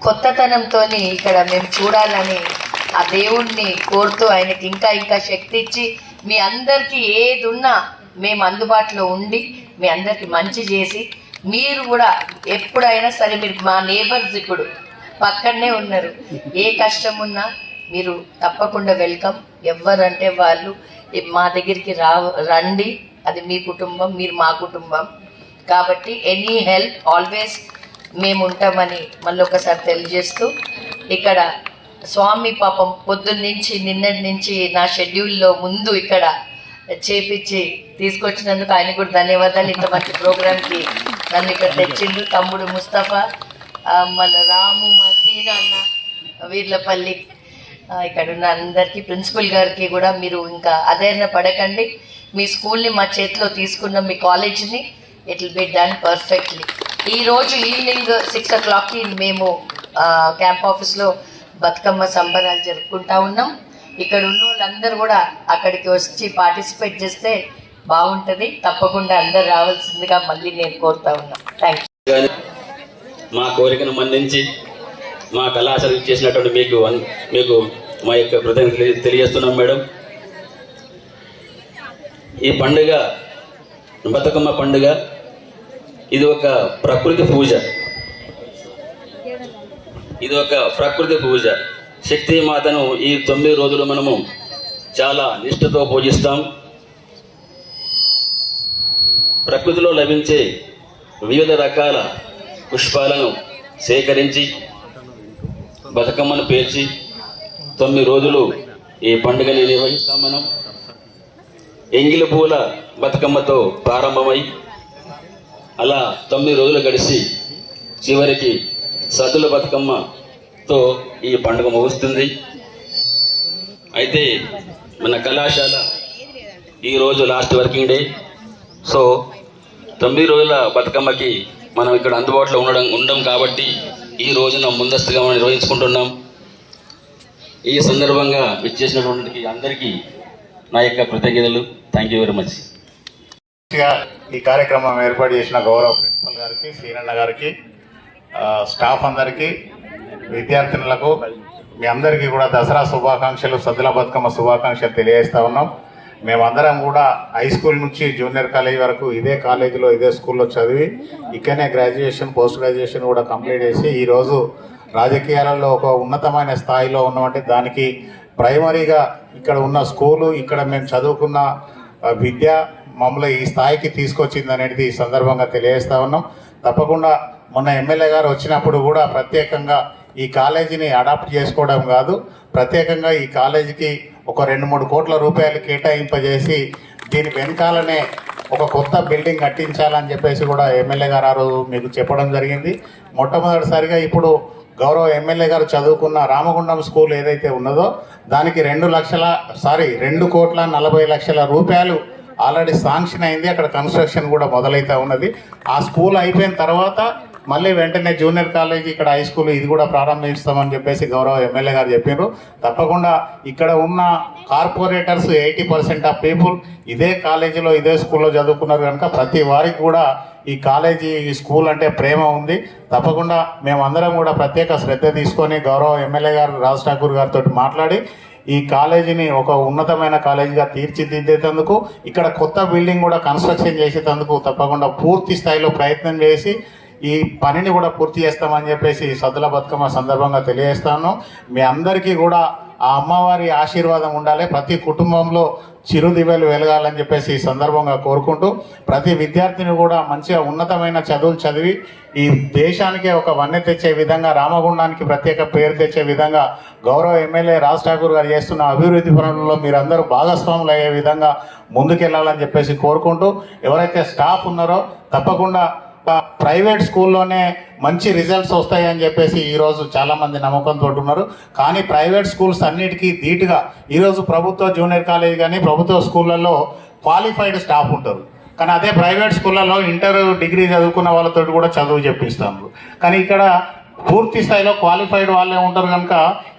కొత్తతనంతో ఇక్కడ మేము చూడాలని ఆ దేవుణ్ణి కోరుతూ ఆయనకి ఇంకా ఇంకా శక్తి ఇచ్చి మీ అందరికీ ఏది ఉన్నా మేము అందుబాటులో ఉండి మీ అందరికీ మంచి చేసి, మీరు కూడా ఎప్పుడైనా సరే మీరు మా నేబర్స్ ఇప్పుడు పక్కనే ఉన్నారు, ఏ కష్టం ఉన్నా మీరు తప్పకుండా వెల్కమ్. ఎవరంటే వాళ్ళు మా దగ్గరికి రండి. అది మీ కుటుంబం, మీరు మా కుటుంబం కాబట్టి ఎనీ హెల్ప్ ఆల్వేస్ మేము ఉంటామని మళ్ళీ ఒకసారి తెలియజేస్తూ, ఇక్కడ స్వామి పాపం పొద్దున్నుంచి నిన్నటి నుంచి నా షెడ్యూల్లో ముందు ఇక్కడ చేపించి తీసుకొచ్చినందుకు ఆయన కూడా ధన్యవాదాలు. ఇంత మంచి ప్రోగ్రామ్కి నన్ను ఇక్కడ తెచ్చిండు. తమ్ముడు ముస్తఫా, మన రాము, మా సీన అన్న, వీర్లపల్లి, ఇక్కడ ఉన్న అందరికీ, ప్రిన్సిపల్ గారికి కూడా మీరు ఇంకా అధైర్య పడకండి. మీ స్కూల్ని మా చేతిలో తీసుకున్న మీ కాలేజ్ని it will be done perfectly. ఈరోజు ఈవినింగ్ 6 o'clockకి మేము క్యాంప్ ఆఫీస్లో బతుకమ్మ సంబరాలు జరుపుకుంటా ఉన్నాం. ఇక్కడ ఉన్న వాళ్ళందరూ కూడా అక్కడికి వచ్చి పార్టిసిపేట్ చేస్తే బాగుంటుంది. తప్పకుండా అందరు రావాల్సిందిగా మళ్ళీ నేను కోరుతా ఉన్నాను. Thank you. మా కోరికను మన్నించి మా కళాశాలకు చేసినటువంటి మీకు మా యొక్క కృతజ్ఞతలు తెలియజేస్తున్నాం మేడం. ఈ పండుగ బతుకమ్మ పండుగ ఇది ఒక ప్రకృతి పూజ. శక్తి మాతను ఈ 9 రోజులు మనము చాలా నిష్ఠతో పూజిస్తాం. ప్రకృతిలో లభించే వివిధ రకాల పుష్పాలను సేకరించి బతుకమ్మను పేర్చి 9 రోజులు ఈ పండుగని నిర్వహిస్తాం. మనం ఎంగిలి పూల బతుకమ్మతో ప్రారంభమై అలా 9 రోజులు గడిచి చివరికి సద్దుల బతుకమ్మతో ఈ పండుగ ముగుస్తుంది. అయితే మన కళాశాల ఈరోజు లాస్ట్ వర్కింగ్ డే. సో 9 రోజుల బతుకమ్మకి మనం ఇక్కడ అందుబాటులో ఉండం కాబట్టి ఈ రోజున ముందస్తుగా మనం నిర్వహించుకుంటున్నాం. ఈ సందర్భంగా విచ్చేసినటువంటి అందరికీ నా యొక్క కృతజ్ఞతలు. Thank you very much. ఈ కార్యక్రమం ఏర్పాటు చేసిన గౌరవ ప్రిన్సిపల్ గారికి, సీనన్న గారికి, స్టాఫ్ అందరికీ, విద్యార్థినులకు, మీ అందరికీ కూడా దసరా శుభాకాంక్షలు, సద్దుల బతుకమ్మ శుభాకాంక్షలు తెలియజేస్తా ఉన్నాం. మేమందరం కూడా హై స్కూల్ నుంచి జూనియర్ కాలేజ్ వరకు ఇదే కాలేజీలో ఇదే స్కూల్లో చదివి ఇక్కడనే గ్రాడ్యుయేషన్, పోస్ట్ గ్రాడ్యుయేషన్ కూడా కంప్లీట్ చేసి ఈరోజు రాజకీయాలలో ఒక ఉన్నతమైన స్థాయిలో ఉన్నామంటే దానికి ప్రైమరీగా ఇక్కడ ఉన్న స్కూలు, ఇక్కడ మేము చదువుకున్న విద్య మమ్మల్ని ఈ స్థాయికి తీసుకొచ్చింది అనేది ఈ సందర్భంగా తెలియజేస్తా ఉన్నాం. తప్పకుండా మొన్న ఎమ్మెల్యే గారు వచ్చినప్పుడు కూడా ప్రత్యేకంగా ఈ కాలేజీని అడాప్ట్ చేసుకోవడం కాదు, ప్రత్యేకంగా ఈ కాలేజీకి ఒక 2-3 కోట్ల రూపాయలు కేటాయింపజేసి దీని వెనకాలనే ఒక కొత్త బిల్డింగ్ కట్టించాలని చెప్పేసి కూడా ఎమ్మెల్యే గారు మీకు చెప్పడం జరిగింది. మొట్టమొదటిసారిగా ఇప్పుడు గౌరవ ఎమ్మెల్యే గారు చదువుకున్న రామగుండం స్కూల్ ఏదైతే ఉన్నదో దానికి 2,40,00,000 రూపాయలు ఆల్రెడీ శాంక్షన్ అయింది. అక్కడ కన్స్ట్రక్షన్ కూడా మొదలైతే ఉన్నది. ఆ స్కూల్ అయిపోయిన తర్వాత మళ్ళీ వెంటనే జూనియర్ కాలేజీ, ఇక్కడ హై స్కూల్ ఇది కూడా ప్రారంభిస్తామని చెప్పేసి గౌరవ ఎమ్మెల్యే గారు చెప్పారు. తప్పకుండా ఇక్కడ ఉన్న కార్పొరేటర్స్ 80% ఆఫ్ పీపుల్ ఇదే కాలేజీలో ఇదే స్కూల్లో చదువుకున్నారు కనుక ప్రతి వారికి కూడా ఈ కాలేజీ, ఈ స్కూల్ అంటే ప్రేమ ఉంది. తప్పకుండా మేమందరం కూడా ప్రత్యేక శ్రద్ధ తీసుకొని గౌరవ ఎమ్మెల్యే గారు రాజ్ ఠాకూర్ గారితో మాట్లాడి ఈ కాలేజీని ఒక ఉన్నతమైన కాలేజీగా తీర్చిదిద్దేందుకు, ఇక్కడ కొత్త బిల్డింగ్ కూడా కన్స్ట్రక్షన్ చేసేందుకు తప్పకుండా పూర్తి స్థాయిలో ప్రయత్నం చేసి ఈ పనిని కూడా పూర్తి చేస్తామని చెప్పేసి సద్దుల బతుకమ్మ సందర్భంగా తెలియజేస్తాను. మీ అందరికీ కూడా ఆ అమ్మవారి ఆశీర్వాదం ఉండాలి, ప్రతి కుటుంబంలో చిరుదివ్వెలు వెలగాలని చెప్పేసి ఈ సందర్భంగా కోరుకుంటూ ప్రతి విద్యార్థిని కూడా మంచిగా ఉన్నతమైన చదువులు చదివి ఈ దేశానికే ఒక వన్నె తెచ్చే విధంగా, రామగుండానికి ప్రత్యేక పేరు తెచ్చే విధంగా గౌరవ ఎమ్మెల్యే రాజ్ ఠాకూర్ గారు చేస్తున్న అభివృద్ధి పనులలో మీరందరూ భాగస్వాములు అయ్యే విధంగా ముందుకెళ్లాలని చెప్పేసి కోరుకుంటూ ఎవరైతే స్టాఫ్ ఉన్నారో తప్పకుండా ప్రైవేట్ స్కూల్లోనే మంచి రిజల్ట్స్ వస్తాయని చెప్పేసి ఈరోజు చాలామంది నమ్మకంతో ఉన్నారు. కానీ ప్రైవేట్ స్కూల్స్ అన్నిటికీ ధీటుగా ఈరోజు ప్రభుత్వ జూనియర్ కాలేజ్ కానీ ప్రభుత్వ స్కూళ్ళల్లో క్వాలిఫైడ్ స్టాఫ్ ఉంటారు. కానీ అదే ప్రైవేట్ స్కూళ్ళలో ఇంటర్, డిగ్రీ చదువుకున్న వాళ్ళతో కూడా చదువు చెప్పిస్తాము. కానీ ఇక్కడ పూర్తి స్థాయిలో క్వాలిఫైడ్ వాళ్ళే ఉంటారు కనుక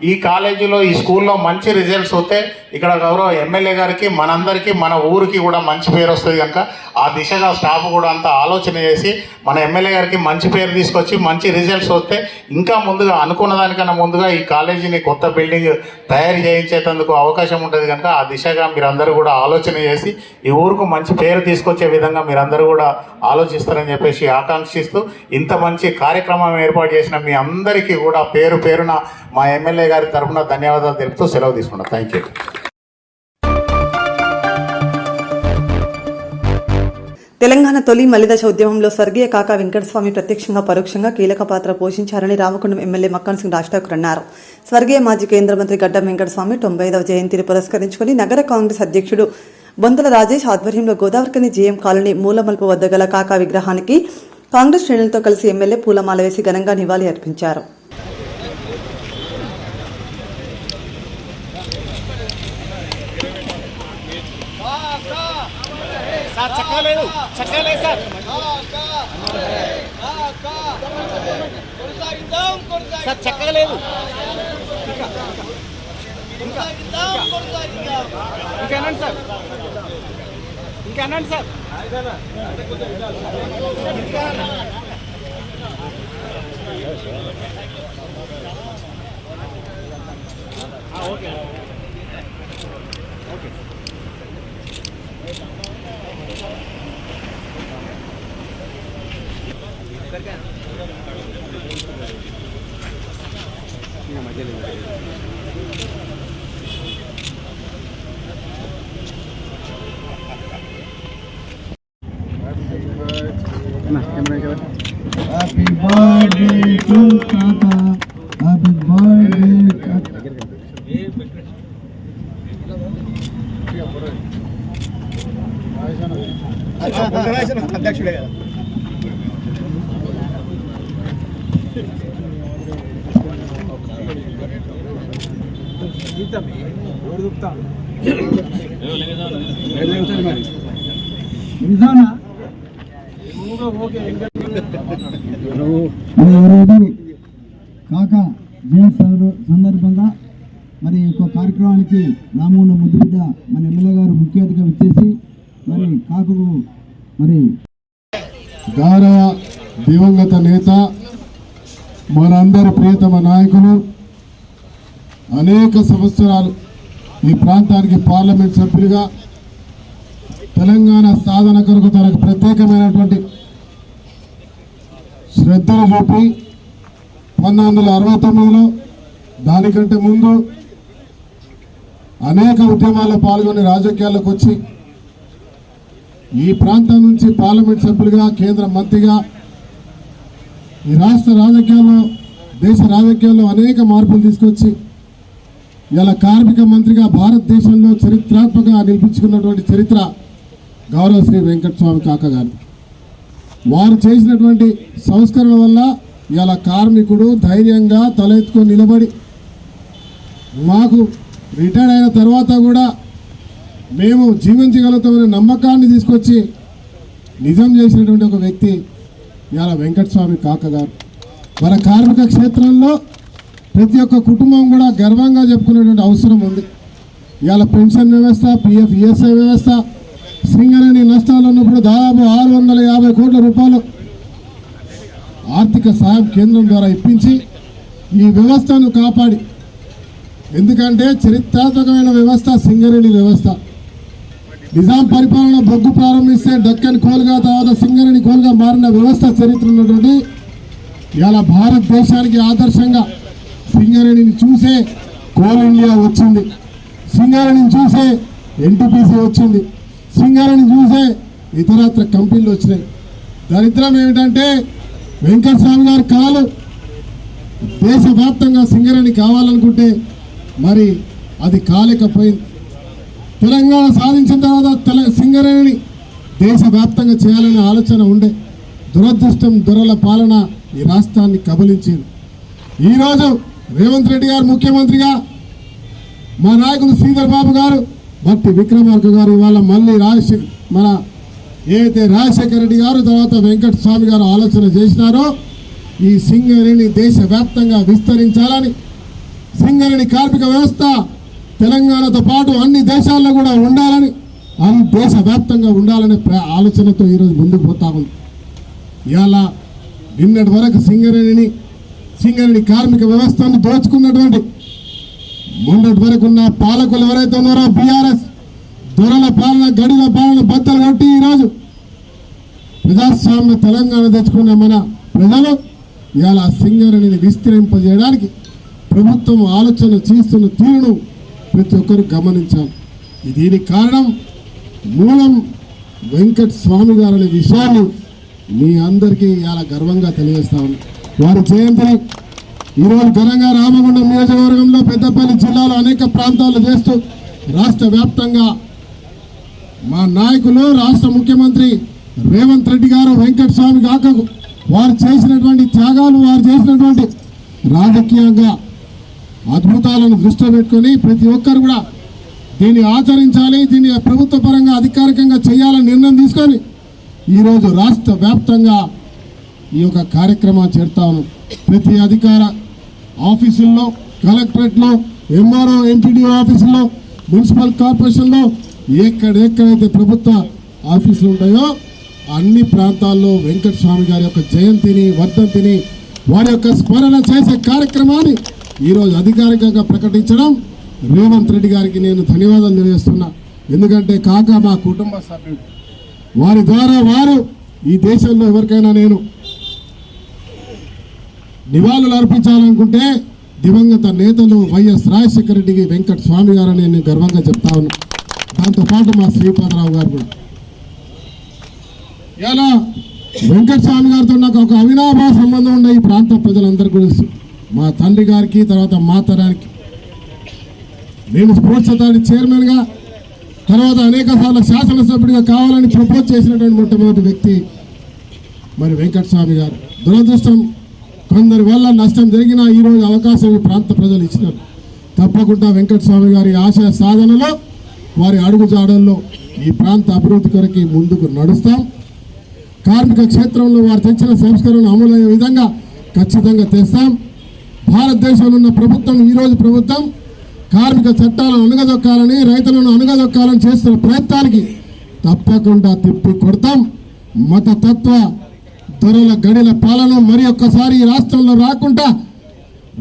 ఈ కాలేజీలో, ఈ స్కూల్లో మంచి రిజల్ట్స్ వస్తే ఇక్కడ గౌరవ ఎమ్మెల్యే గారికి, మనందరికీ, మన ఊరికి కూడా మంచి పేరు వస్తుంది కనుక ఆ దిశగా స్టాఫ్ కూడా అంతా ఆలోచన చేసి మన ఎమ్మెల్యే గారికి మంచి పేరు తీసుకొచ్చి మంచి రిజల్ట్స్ వస్తే ఇంకా ముందుగా అనుకున్న దానికన్నా ముందుగా ఈ కాలేజీని కొత్త బిల్డింగ్ తయారు చేయించేందుకు అవకాశం ఉంటుంది కనుక ఆ దిశగా మీరందరూ కూడా ఆలోచన చేసి ఈ ఊరుకు మంచి పేరు తీసుకొచ్చే విధంగా మీరందరూ కూడా ఆలోచిస్తారని చెప్పేసి ఆకాంక్షిస్తూ ఇంత మంచి కార్యక్రమం ఏర్పాటు చేసిన మీ అందరికీ కూడా పేరు పేరున మా ఎమ్మెల్యే గారి తరఫున ధన్యవాదాలు తెలుపుతూ సెలవు తీసుకున్నాను. Thank you. తెలంగాణ తొలి మలిదశ ఉద్యమంలో స్వర్గీయ కాకా వెంకటస్వామి ప్రత్యక్షంగా పరోక్షంగా కీలక పాత్ర పోషించారని రామగుండం ఎమ్మెల్యే మక్కన్ సింగ్ రాజ్ ఠాకూర్ అన్నారు. స్వర్గీయ మాజీ కేంద్ర మంత్రి గడ్డం వెంకటస్వామి 95వ జయంతిని పురస్కరించుకుని నగర కాంగ్రెస్ అధ్యక్షుడు బొంతల రాజేష్ ఆధ్వర్యంలో గోదావరికని జీఎం కాలనీ మూలమలుపు వద్ద గల కాకా విగ్రహానికి కాంగ్రెస్ శ్రేణులతో కలిసి ఎమ్మెల్యే పూలమాల వేసి ఘనంగా నివాళి అర్పించారు. చక్కలేదు ఇంకా అనండి sir. Okay okay Happy birthday to Kaka. Happy birthday, Kaka. అధ్యక్షుడే కదా. కాకా జయంతి సందర్భంగా మరి ఒక కార్యక్రమానికి రామగుండం ముద్దుబిడ్డ మన ఎమ్మెల్యే గారు ముఖ్య అతిథిగా వచ్చేసి మరి కాకుకు మరి గౌరవ దివంగత నేత మనందరి ప్రియతమ నాయకులు అనేక సంవత్సరాలు ఈ ప్రాంతానికి పార్లమెంట్ సభ్యులుగా తెలంగాణ సాధన కొరకు తనకు ప్రత్యేకమైనటువంటి శ్రద్ధలు చూపి 1969లో దానికంటే ముందు అనేక ఉద్యమాల్లో పాల్గొని రాజకీయాల్లోకి వచ్చి ఈ ప్రాంతం నుంచి పార్లమెంట్ సభ్యులుగా కేంద్ర మంత్రిగా ఈ రాష్ట్ర రాజకీయాల్లో దేశ రాజకీయాల్లో అనేక మార్పులు తీసుకొచ్చి ఇలా కార్మిక మంత్రిగా భారతదేశంలో చరిత్రాత్మకంగా నిలిపించుకున్నటువంటి చరిత్ర గౌరవ శ్రీ వెంకటస్వామి కాకా గారు. వారు చేసినటువంటి సంస్కరణ వల్ల ఇలా కార్మికుడు ధైర్యంగా తల ఎత్తుకొని నిలబడి మాకు రిటైర్డ్ అయిన తర్వాత కూడా మేము జీవించగలుగుతామనే నమ్మకాన్ని తీసుకొచ్చి నిజం చేసినటువంటి ఒక వ్యక్తి ఇలా వెంకటస్వామి కాకా గారు. మన కార్మిక క్షేత్రంలో ప్రతి ఒక్క కుటుంబం కూడా గర్వంగా చెప్పుకునేటువంటి అవసరం ఉంది. ఇవాళ పెన్షన్ వ్యవస్థ, పిఎఫ్, ఈఎస్ఐ వ్యవస్థ, సింగరేణి నష్టాలు ఉన్నప్పుడు దాదాపు 650 కోట్ల రూపాయలు ఆర్థిక సహాయం కేంద్రం ద్వారా ఇప్పించి ఈ వ్యవస్థను కాపాడి, ఎందుకంటే చరిత్రాత్మకమైన వ్యవస్థ సింగరేణి వ్యవస్థ. నిజాం పరిపాలన బొగ్గు ప్రారంభిస్తే డక్కన్ కోల్గా తర్వాత సింగరేణి కోల్గా మారిన వ్యవస్థ చరిత్ర ఉన్నటువంటి ఇలా భారతదేశానికి ఆదర్శంగా సింగరేణిని చూసే కోల్ ఇండియా వచ్చింది, సింగరేణిని చూసే ఎన్టీపీసీ వచ్చింది, సింగరేణిని చూసే ఇతరత్ర కంపెనీలు వచ్చినాయి. దరిద్రం ఏమిటంటే వెంకటస్వామి గారి కళలు దేశవ్యాప్తంగా సింగరేణి కావాలనుకుంటే మరి అది కాలేకపోయింది. తెలంగాణ సాధించిన తర్వాత సింగరేణిని దేశవ్యాప్తంగా చేయాలనే ఆలోచన ఉండే. దురదృష్టం దొరల పాలన ఈ రాష్ట్రాన్ని కబలించింది. ఈరోజు రేవంత్ రెడ్డి గారు ముఖ్యమంత్రిగా, మా నాయకులు శ్రీధర్ బాబు గారు, భట్టి విక్రమార్క గారు, ఇవాళ మళ్ళీ మన ఏదైతే రాజశేఖర రెడ్డి గారు తర్వాత వెంకటస్వామి గారు ఆలోచన చేసినారో ఈ సింగరేణి దేశవ్యాప్తంగా విస్తరించాలని, సింగరేణి కార్మిక వ్యవస్థ తెలంగాణతో పాటు అన్ని దేశాల్లో కూడా ఉండాలని, అన్ని దేశవ్యాప్తంగా ఉండాలనే ఆలోచనతో ఈరోజు ముందుకు పోతా ఉంది. ఇవాళ నిన్నటి వరకు సింగరేణి కార్మిక వ్యవస్థను దోచుకున్నటువంటి మొన్నటి వరకు ఉన్న పాలకులు ఎవరైతే ఉన్నారో బీఆర్ఎస్ దొరల పాలన, గడిల పాలన బద్దలు కొట్టి ఈరోజు ప్రజాస్వామ్య తెలంగాణ తెచ్చుకున్న మన ప్రజలు ఇవాళ సింగరేణిని విస్తరింపజేయడానికి ప్రభుత్వం ఆలోచన చేస్తున్న తీరును ప్రతి ఒక్కరు గమనించాలి. దీనికి కారణం మూలం వెంకట స్వామి గారు అనే విషయాన్ని మీ అందరికీ ఇవాళ గర్వంగా తెలియజేస్తా ఉన్నాను. వారి జయంతిని ఈరోజు ఘనంగా రామగుండం నియోజకవర్గంలో పెద్దపల్లి జిల్లాలో అనేక ప్రాంతాల్లో చేస్తూ రాష్ట్ర వ్యాప్తంగా మా నాయకులు రాష్ట్ర ముఖ్యమంత్రి రేవంత్ రెడ్డి గారు వెంకట స్వామి కాకకు వారు చేసినటువంటి త్యాగాలు, వారు చేసినటువంటి రాజకీయంగా అద్భుతాలను దృష్టిలో పెట్టుకొని ప్రతి ఒక్కరు కూడా దీన్ని ఆచరించాలి, దీన్ని ప్రభుత్వ పరంగా అధికారికంగా చేయాలని నిర్ణయం తీసుకొని ఈరోజు రాష్ట్ర వ్యాప్తంగా ఈ యొక్క కార్యక్రమాన్ని చేరుతా ఉన్నాం. ప్రతి అధికార ఆఫీసుల్లో, కలెక్టరేట్లో, ఎంఆర్ఓ ఎంపీడీఓ ఆఫీసుల్లో, మున్సిపల్ కార్పొరేషన్లో ఎక్కడెక్కడైతే ప్రభుత్వ ఆఫీసులు ఉంటాయో అన్ని ప్రాంతాల్లో వెంకట స్వామి గారి యొక్క జయంతిని, వర్ధంతిని, వారి యొక్క స్మరణ చేసే కార్యక్రమాన్ని ఈరోజు అధికారికంగా ప్రకటించడం రేవంత్ రెడ్డి గారికి నేను ధన్యవాదాలు తెలియజేస్తున్నా. ఎందుకంటే కాక మా కుటుంబ సభ్యుడు, వారి ద్వారా వారు ఈ దేశంలో ఎవరికైనా నేను నివాళులు అర్పించాలనుకుంటే దివంగత నేతలు వైఎస్ రాజశేఖర రెడ్డికి వెంకట స్వామి గారని నేను గర్వంగా చెప్తా ఉన్నా. దాంతోపాటు మా శ్రీపాదరావు గారు కూడా. ఇలా వెంకట స్వామి గారితో నాకు ఒక అవినాభావ సంబంధం ఉన్న ఈ ప్రాంత ప్రజలందరికీ తెలుసు. మా తండ్రి గారికి, తర్వాత మా తరానికి నేను స్పోర్ట్స్ అథారిటీ చైర్మన్గా, తర్వాత అనేక సార్లు శాసనసభ్యుడిగా కావాలని ప్రపోజ్ చేసినటువంటి మొట్టమొదటి వ్యక్తి మరి వెంకట స్వామి గారు. దురదృష్టం కొందరి వల్ల నష్టం జరిగినా ఈరోజు అవకాశం ఈ ప్రాంత ప్రజలు ఇచ్చినారు. తప్పకుండా వెంకట స్వామి గారి ఆశయ సాధనలో, వారి అడుగుజాడల్లో ఈ ప్రాంత అభివృద్ధి కొరకు ముందుకు నడుస్తాం. కార్మిక క్షేత్రంలో వారు తెచ్చిన సంస్కరణలు అమలయ్యే విధంగా ఖచ్చితంగా తెస్తాం. భారతదేశంలో ఉన్న ప్రభుత్వం, ఈరోజు ప్రభుత్వం కార్మిక చట్టాలను అణగదొక్కాలని, రైతులను అణగదొక్కాలని చేస్తున్న ప్రయత్నానికి తప్పకుండా తిప్పి కొడతాం. మతతత్వ దొరల గడిల పాలన మరి ఒక్కసారి ఈ రాష్ట్రంలో రాకుండా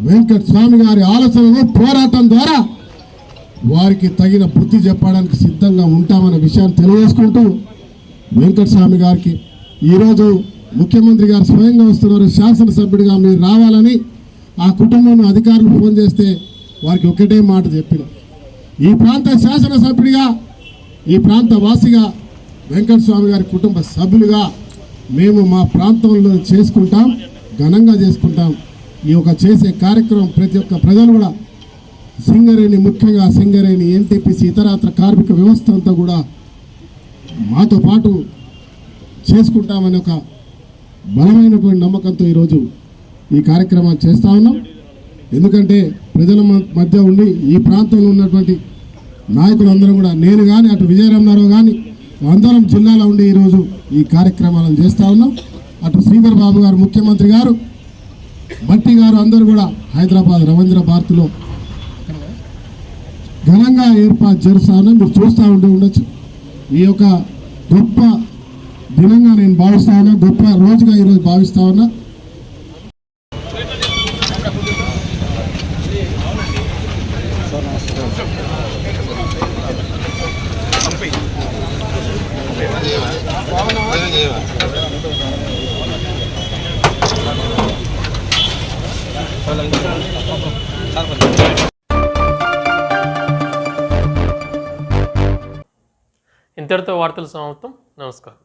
వెంకట స్వామి గారి ఆలోచనను పోరాటం ద్వారా వారికి తగిన బుద్ధి చెప్పడానికి సిద్ధంగా ఉంటామనే విషయాన్ని తెలియజేసుకుంటూ, వెంకట స్వామి గారికి ఈరోజు ముఖ్యమంత్రి గారు స్వయంగా వస్తున్నారు, శాసనసభ్యుడిగా మీరు రావాలని ఆ కుటుంబం అధికారులు ఫోన్ చేస్తే వారికి ఒకటే మాట చెప్పిన, ఈ ప్రాంత శాసనసభ్యుడిగా, ఈ ప్రాంత వాసిగా, వెంకట స్వామి గారి కుటుంబ సభ్యులుగా మేము మా ప్రాంతంలో చేసుకుంటాం, ఘనంగా చేసుకుంటాం. ఈ యొక్క చేసే కార్యక్రమం ప్రతి ఒక్క ప్రజలు కూడా సింగరేణి, ముఖ్యంగా సింగరేణి, ఎన్టీపీసీ, ఇతరత్ర కార్మిక వ్యవస్థ అంతా కూడా మాతో పాటు చేసుకుంటామని ఒక బలమైనటువంటి నమ్మకంతో ఈరోజు ఈ కార్యక్రమాన్ని చేస్తూ ఉన్నాం. ఎందుకంటే ప్రజల మధ్య ఉండి ఈ ప్రాంతంలో ఉన్నటువంటి నాయకులందరూ కూడా, నేను కానీ అటు విజయరామరావు కానీ అందరం జిల్లాలో ఉండి ఈరోజు ఈ కార్యక్రమాలను చేస్తూ ఉన్నాం. అటు శ్రీధర్ బాబు గారు, ముఖ్యమంత్రి గారు, భట్టి గారు అందరూ కూడా హైదరాబాద్ రవీంద్ర భారతిలో ఘనంగా ఏర్పాటు చేస్తానని మీరు చూస్తూ ఉండొచ్చు. ఈ యొక్క గొప్ప దినంగా నేను భావిస్తా ఉన్నా, గొప్ప రోజుగా ఈరోజు భావిస్తా ఉన్నా. ఇంతటితో వార్తలు సమాప్తం. నమస్కారం.